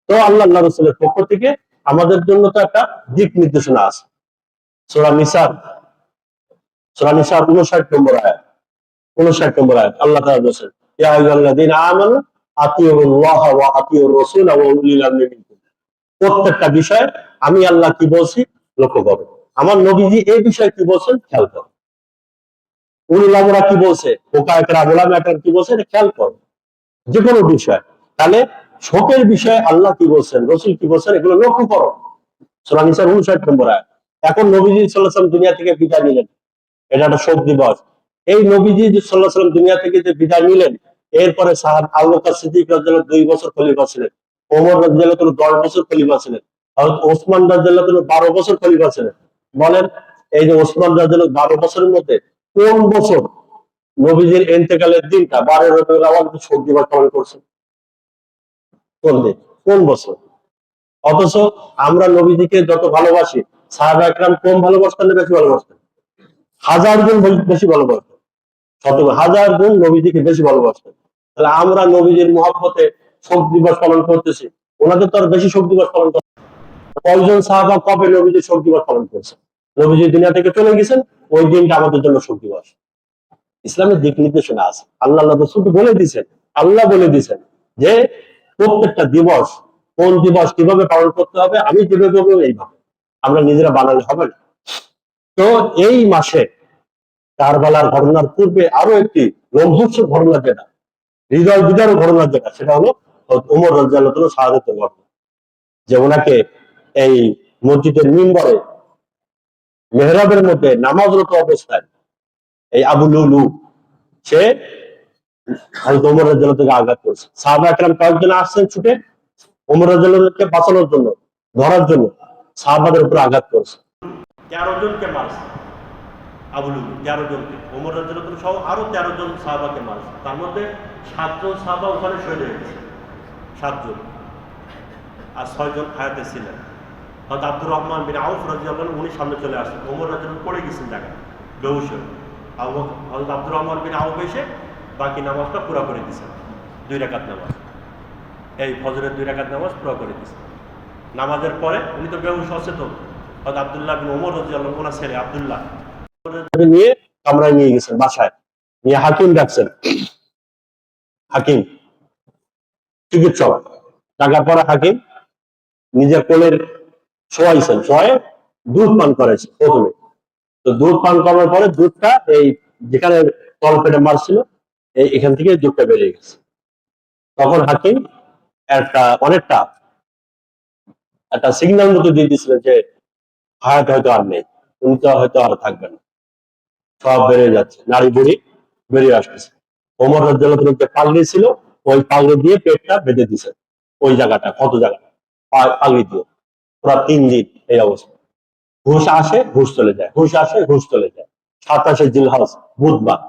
A: তো আল্লাহ রসুলের পক্ষ থেকে আমাদের জন্য তো একটা দিক নির্দেশনা আছে। সূরা নিসার, 59 নম্বর আয়াত, 59 নম্বর আয়াত আল্লাহ তাআলা বলেছেন, ইয়া আইয়ুহাল্লাযীনা আমানু আতিউল্লাহ ওয়া আতিউর রাসূল ওয়া উলিল আমরি মিনকুম। প্রত্যেকটা বিষয় আমি আল্লাহ কি বলছি লক্ষ্য করো, আমার নবীজি এই বিষয়ে কি বলছেন খেয়াল করো, উলিল আমরা কি বলছে, ওলামা একরাম কি বলছে এটা খেয়াল করো, যে কোনো বিষয়। তাহলে শোকের বিষয়ে আল্লাহ কি বলছেন, রসুল কি বলছেন, এগুলো লক্ষ্য করো। সূরা নিসার 59 নম্বর আয়াত। এখন নবীজি সাল্লাল্লাহু আলাইহি ওয়াসাল্লাম দুনিয়া থেকে বিদায় নিলেন, এটা একটা শোক দিবস। এই নবীজি সাল্লাল্লাহু আলাইহি ওয়াসাল্লাম দুনিয়া থেকে যে বিদায় নিলেন, এরপরে সাহাবা আবু বকর সিদ্দিক রাদিয়াল্লাহু 2 বছর খলিফা ছিলেন, ওমর রাদিয়াল্লাহু 10 বছর খলিফা ছিলেন, হযরত ওসমান রাদিয়াল্লাহু 12 বছর খলিফা ছিলেন। বলেন, এই যে ওসমান রাদিয়াল্লাহু 12 বছরের মধ্যে কোন বছর নবীজির ইন্তেকালের দিনটা 12 রবিউল আউয়াল শোক দিবস পালন করছেন? কোন দিন, কোন বছর? অথচ আমরা নবীজিকে যত ভালোবাসি, সাহাবা একরাম কম ভালোবাসতেন না বেশি ভালোবাসতেন? হাজার গুণ বেশি ভালোবাসতেন, শত হাজার গুণ নবীজিকে বেশি ভালোবাসতেন। তাহলে আমরা নবীজির মহব্বতে শোক দিবস পালন করতেছি, ওনাদের তো আর বেশি শোক দিবস পালন করতে। কয়জন সাহাবা কবে নবীজির শোক দিবস পালন করেছে? নবীজি দুনিয়া থেকে চলে গেছেন, ওই দিনটা আমাদের জন্য শোক দিবস। ইসলামের দিক নির্দেশনা আছে, আল্লাহ শুধু বলে দিচ্ছেন, আল্লাহ বলে দিচ্ছেন যে প্রত্যেকটা দিবস, কোন দিবস কিভাবে পালন করতে হবে, আমি যেভাবে বলবো এইভাবে, আমরা নিজেরা বানালে হবে না। তো এই মাসে কারবালার ঘটনার পূর্বে আরো একটি রোমহর্ষক ঘটনা, যেটা হৃদয় বিদারক ঘটনা, যেটা সেটা হলো ওমর রাদিয়াল্লাহু তাআলা শাহাদাতের ঘটনা। যে ওনাকে এই মসজিদের মিম্বরে মেহরাবের মধ্যে নামাজরত অবস্থায় এই আবু লুলু, সে হযরত ওমর রাদিয়াল্লাহু থেকে আঘাত করছে। সাহাবা একরাম কয়েকজন আসছেন ছুটে ওমর রাদিয়াল্লাহুকে বাঁচানোর জন্য, ধরার জন্য, সাহাবাদের উপর আঘাত করছে। 13 জনকে মারছে আবু লুলু, 13 জনকে, ওমর রাদিয়াল্লাহু সহ আরো 13 জন সাহাবাকে মারছে। তার মধ্যে 7 জন সাহাবা ওখানে শহীদ হয়ে গেছে, 7 জন, আর 6 জন হায়াতে ছিলেন। হযরত আব্দুর রহমান বিন আউফ রাদিয়াল্লাহু আনহু উনি সামনে চলে আসছেন, ওমর রাদিয়াল্লাহু পড়ে গেছেন জায়গায় বেহুশ হয়ে। হযরত আব্দুর রহমান বিন আউফ এসে বাকি নামাজটা পুরো করে দিয়েছেন, 2 রাকাত নামাজ, এই ফজরের 2 রাকাত নামাজ পুরো করে দিয়েছেন। নামাজের পরে উনি তো বেহুশ অচেতন, হযরত আব্দুল্লাহ বিন ওমর রাদিয়াল্লাহু আনহু, ওনার ছেলে আব্দুল্লাহ, নিয়ে কামরায় নিয়ে গেছেন, বাসায় নিয়ে হাকিম ডাকছেন। হাকিম চিকিৎসক ডাকার পরে হাকিম নিজের কোলের শোয়াইছেন, শোয়ে দুধ পান করেছে প্রথমে। তো দুধ পান করার পরে দুধটা এই যেখানে তলপেটে মারছিল, এখান থেকে দুধটা বেরিয়ে গেছে। তখন হাকিম একটা অনেকটা একটা সিগন্যাল মতো দিয়ে দিচ্ছিলেন যে হায়াত হয়তো আর নেই, উনি তো হয়তো আর থাকবেন না, সব বেরিয়ে যাচ্ছে, নারী বুড়ি বেরিয়ে আসতেছে। ওমর রাদিয়াল্লাহু আনহু যে পাগড়ি ছিল, ওই পাগড়ি দিয়ে পেটটা বেঁধে দিছে, ওই জায়গাটা, কত জায়গাটা পাগড়ি দিয়ে, পুরো 3 দিন এই অবস্থা। হুশ আসে হুশ চলে যায়, হুশ আসে হুশ চলে যায়। 27 জিলহজ বুধবার।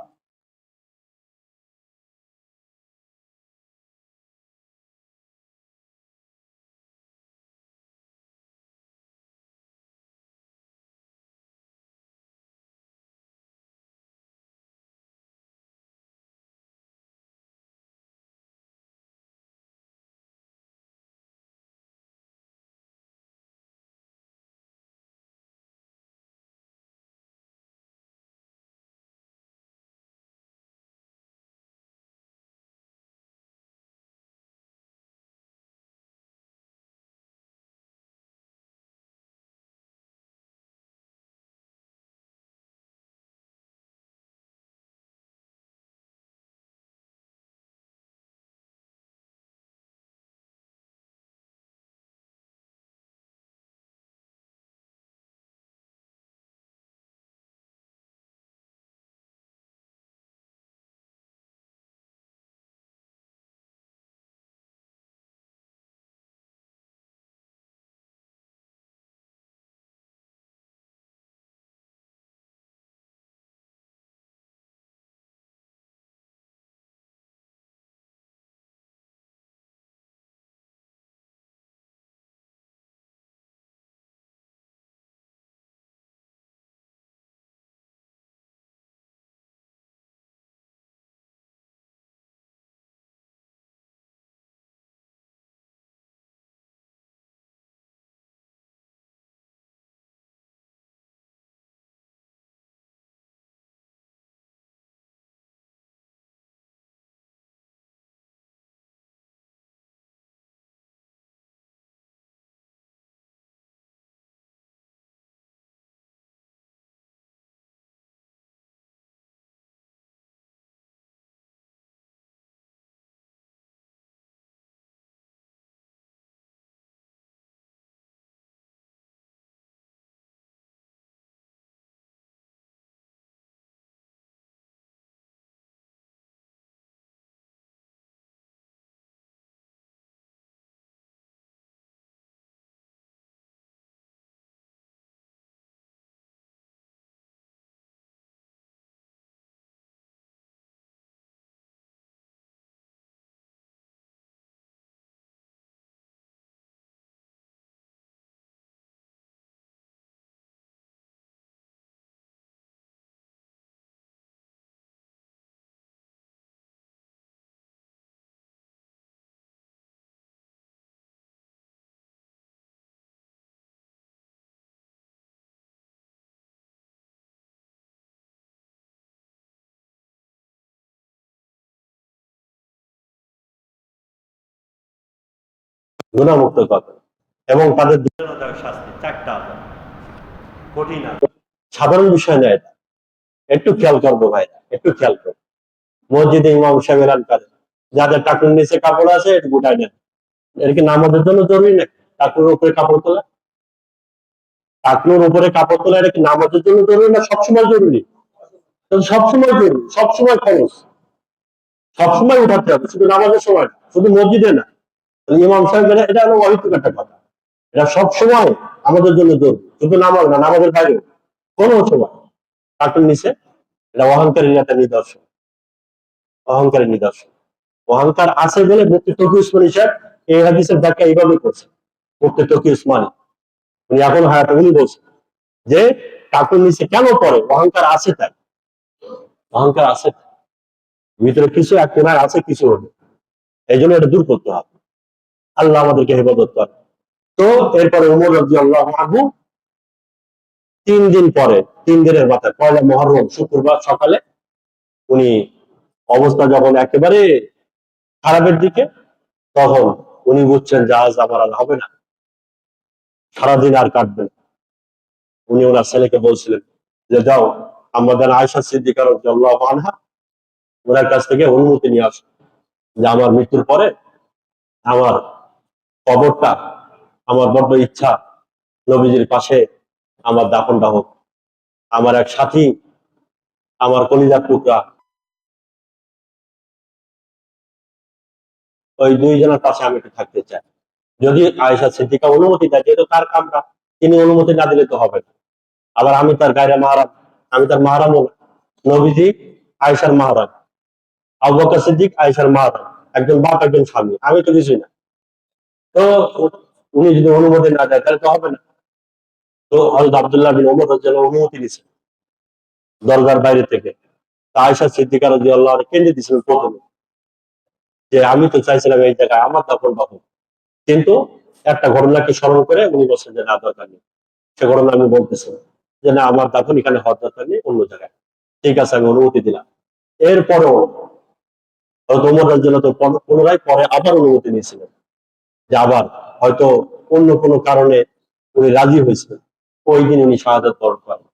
A: গুণামুক্ত কথা, এবং তাদের শাস্তি 4টা কঠিন, সাধারণ বিষয় নয় এটা। একটু খেয়াল করবো ভাই, একটু খেয়াল করবো। মসজিদে ইমাম সাহেব এলান করে, যাদের টাকুর নিচে কাপড় আছে একটু গোটায় নেন। এর কি নামাজের জন্য জরুরি নাকি টাকুর উপরে কাপড় তোলা? টাকুর উপরে কাপড় তোলা এটা কি নামাজের জন্য জরুরি না সবসময় জরুরি? সবসময় জরুরি, সবসময় খরচ, সবসময় উঠাতে হবে, শুধু নামাজের সময় না, শুধু মসজিদে না। ইমাম সাহেব এটা হলো অহেতুক একটা কথা। এটা সবসময় আমাদের জন্য জরুরি, শুধু নামাজ না, নামাজের বাইরে কোনো সময় টাকুর নিচে। এটা অহংকারী একটা নিদর্শন, অহংকারের নিদর্শন। অহংকার আছে বলে মুফতি তকি উসমানী সাহেব এই হাদিসের ব্যাখ্যা এইভাবে করছে। মুফতি তকি উসমানী উনি এখন হায়াতে, উনি বলছেন যে টাকুর নিচে কেন পড়ে? অহংকার আছে তাই, অহংকার আছে ভিতরে কিছু এক কোনায় আছে কিছু হবে, এই জন্য এটা দূর করতে হবে। আল্লাহ আমাদেরকে হেফাজত করে। তো এরপরে উমর রাদিয়াল্লাহু আনহু 3 দিন পরে, 3 দিনের মাথায় পয়লা মুহররম শুক্রবার সকালে উনি অবস্থা যখন একেবারে খারাপের দিকে, তখন উনি বুঝছেন যে আজ আমার আর হবে না, সারাদিন আর কাটবে না। উনি ওনার ছেলেকে বলছিলেন যে যাও আমাদের আয়েশা সিদ্দিকা রাদিয়াল্লাহু আনহা ওনার কাছ থেকে অনুমতি নিয়ে আসো, যে আমার মৃত্যুর পরে আমার কবরটা, আমার বড্ড ইচ্ছা নবীজির পাশে আমার দাফনটা হোক। আমার এক সাথী, আমার কলিজার টুকরা, ওই 2 জনের পাশে আমি একটু থাকতে চাই। যদি আয়েশা সিদ্দিকা অনুমতি দেয়, যেহেতু তার কামরা, তিনি অনুমতি না দিলে তো হবে না। আবার আমি তার গায়রে মাহরাম, আমি তার মাহরামও না। নবীজি আয়েশার মাহরাম, আবু বকর সিদ্দিক আয়েশার মাহরাম, একজন বাপ একজন স্বামী, আমি তো কিছুই না। তো উনি যদি অনুমতি না দেয় তাহলে তো হবে না। তো হযরত আব্দুল্লাহ বিন ওমর রাদিয়াল্লাহু আনহু অনুমতি নিয়েছেন দরজার বাইরে থেকে। আয়েশা সিদ্দিকা রাদিয়াল্লাহু আনহা কেঁদে দিয়েছিলেন প্রথমে, যে আমি তো চাইছিলাম এই জায়গায় আমার দাফন পাবো, কিন্তু একটা ঘটনাকে স্মরণ করে উনি বলছেন যে না, দরকার নেই। সে ঘটনা আমি বলতেছি না, যে না আমার দাফন এখানে হওয়ার দরকার নেই, অন্য জায়গায়। ঠিক আছে, আমি অনুমতি দিলাম। এরপরেও ওমর রাদিয়াল্লাহু আনহু পুনরায় পরে আবার অনুমতি নিয়েছিলেন, যে আবার হয়তো অন্য কোনো কারণে উনি রাজি হয়েছিলেন। ওই দিন উনি শাহাদাত বরণ করেন।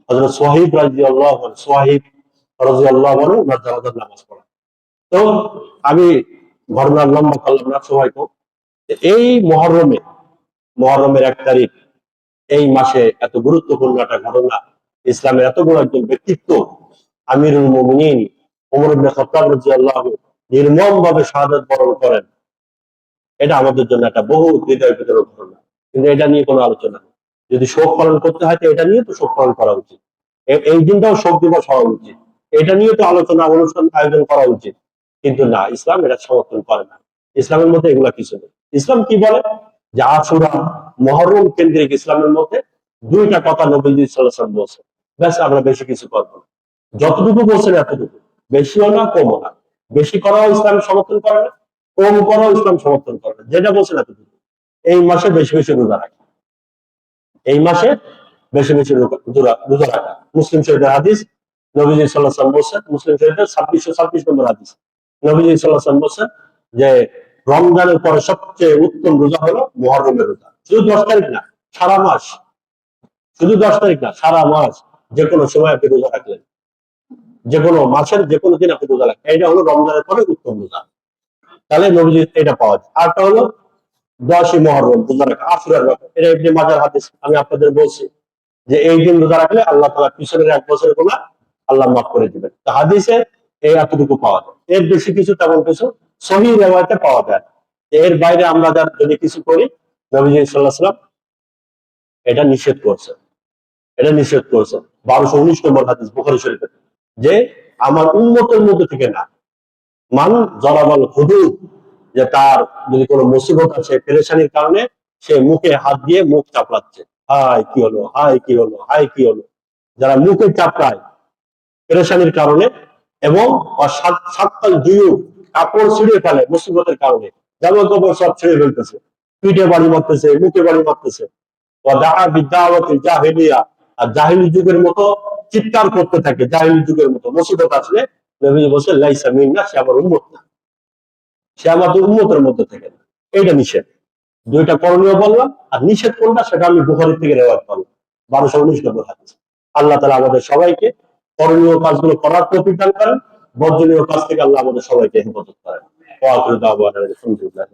A: হযরত সোহাইব রাদিয়াল্লাহু আনহু, সোহাইব রাদিয়াল্লাহু আনহু ওনার জানাজার নামাজ পড়েন। তো আমি ঘটনা লম্বা করলাম না সবাইকে। এই মহরমে, মহরমের 1 তারিখ, এই মাসে এত গুরুত্বপূর্ণ একটা ঘটনা, ইসলামের এত বড় একজন ব্যক্তিত্ব আমিরুল মুমিনিন ওমর ইবনে খাত্তাব রাদিয়াল্লাহু আনহু নির্মম ভাবে শাহাদাত বরণ করেন। এটা আমাদের জন্য একটা বহু হৃদয় বিদারক ঘটনা, কিন্তু এটা নিয়ে কোনো আলোচনা নেই। যদি শোক পালন করতে হয় তো এটা নিয়ে তো শোক পালন করা উচিত, এই দিনটাও শোক দিবস হওয়া উচিত, এটা নিয়ে তো আলোচনা অনুষ্ঠান আয়োজন করা উচিত। কিন্তু না, ইসলাম এটা সমর্থন করে না। ইসলামের মধ্যে এগুলা কিছু নেই। ইসলাম কি বলে? যে আশুরা, মহররম কেন্দ্রিক ইসলামের মধ্যে 2টা কথা নবীজি সাল্লাল্লাহু আলাইহি ওয়াসাল্লাম বলছেন, ব্যাস, আমরা বেশি কিছু করবো না। যতটুকু বলছেন এতটুকু, বেশিও না কমও না। বেশি করাও ইসলাম সমর্থন করে না, কম করাও ইসলাম সমর্থন করে না, যেটা বলছেন এতটুকু। এই মাসে বেশি বেশি রোজা রাখা, এই মাসে বেশি বেশি রোজা রাখা। মুসলিম শরীফের হাদিস, নবীজি সাল্লাল্লাহু আলাইহি ওয়াসাল্লাম বলছেন, মুসলিম শরীফের 2626 নম্বর হাদিস, নবীজি সাল্লাল্লাহু আলাইহি ওয়াসাল্লাম বলছেন যে রমজানের পরে সবচেয়ে উত্তম রোজা হলো মুহররমের রোজা। শুধু 10 তারিখ না, সারা মাস। শুধু 10 তারিখ না, সারা মাস যে কোনো সময় আপনি রোজা রাখলেন, যে কোনো মাসের যে কোনো দিন আপনি রোজা রাখলেন, এটা হলো রমজানের পরে উত্তম রোজা। তাহলে নবীজি এটা পাওয়া যায়। আরটা হলো 10ই মুহররম রোজা রাখা, আশুরার ব্যাপার, এটা ইবনে মাজার হাদিস, আমি আপনাদের বলছি যে এই দিন রোজা রাখলে আল্লাহ তাআলা পিছনের 1 বছরের গুনাহ আল্লাহ মাফ করে দিবেন। তো হাদিসে এই এতটুকু পাওয়া যায়, এর বেশি কিছু তেমন কিছু সহিহ রিওয়ায়াতে পাওয়া যায়। এর বাইরে আমরা যদি কিছু করি, নবীজি সাল্লাল্লাহু আলাইহি ওয়াসাল্লাম এটা নিষেধ করছেন, এটা নিষেধ করছেন। 1219 নম্বর হাদিস বুখারী শরীফে, যে আমার উম্মতের মধ্যে থেকে না, মান জরাবাল হুদুদ, যে তার যদি কোনো মুসিবত আছে, পেরেশানির কারণে সে মুখে হাত দিয়ে মুখ চাপড়াচ্ছে, হাই কি হলো, হাই কি হলো, হাই কি হলো। যারা মুখে চাপড়ায় পেরেশানির কারণে, এবং সাতপাল দুয়ু কাপড় ছিঁড়ে ফেলে মুসিবতের কারণে, জামা কাপড় সব ছিঁড়ে ফেলতেছে, পিঠে বাড়ি মারতেছে, মুখে বাড়ি মারতেছে, জাহিলিয়া, আর জাহিলি যুগের মতো চিৎকার করতে থাকে, জাহিলি যুগের মতো মুসিবত আসলে নবীজি বলছে লাইসা মিন্না, সে আমার উম্মত না, সে আমাদের উম্মতের মধ্যে থেকে না। এইটা নিষেধ। দুইটা করণীয় বললাম, আর নিষেধ কোনটা সেটা আমি বুখারী থেকে রেওয়ায়াত করলাম 1219 নম্বর হাদিস। আল্লাহ তাআলা আমাদের সবাইকে করণীয় কাজগুলো করার তৌফিক দান করেন, বর্জনীয় কাজ থেকে আল্লাহ আমাদের সবাইকে হেফাজত করেন। ওয়া আখিরু দাওয়ানা আলহামদুলিল্লাহ।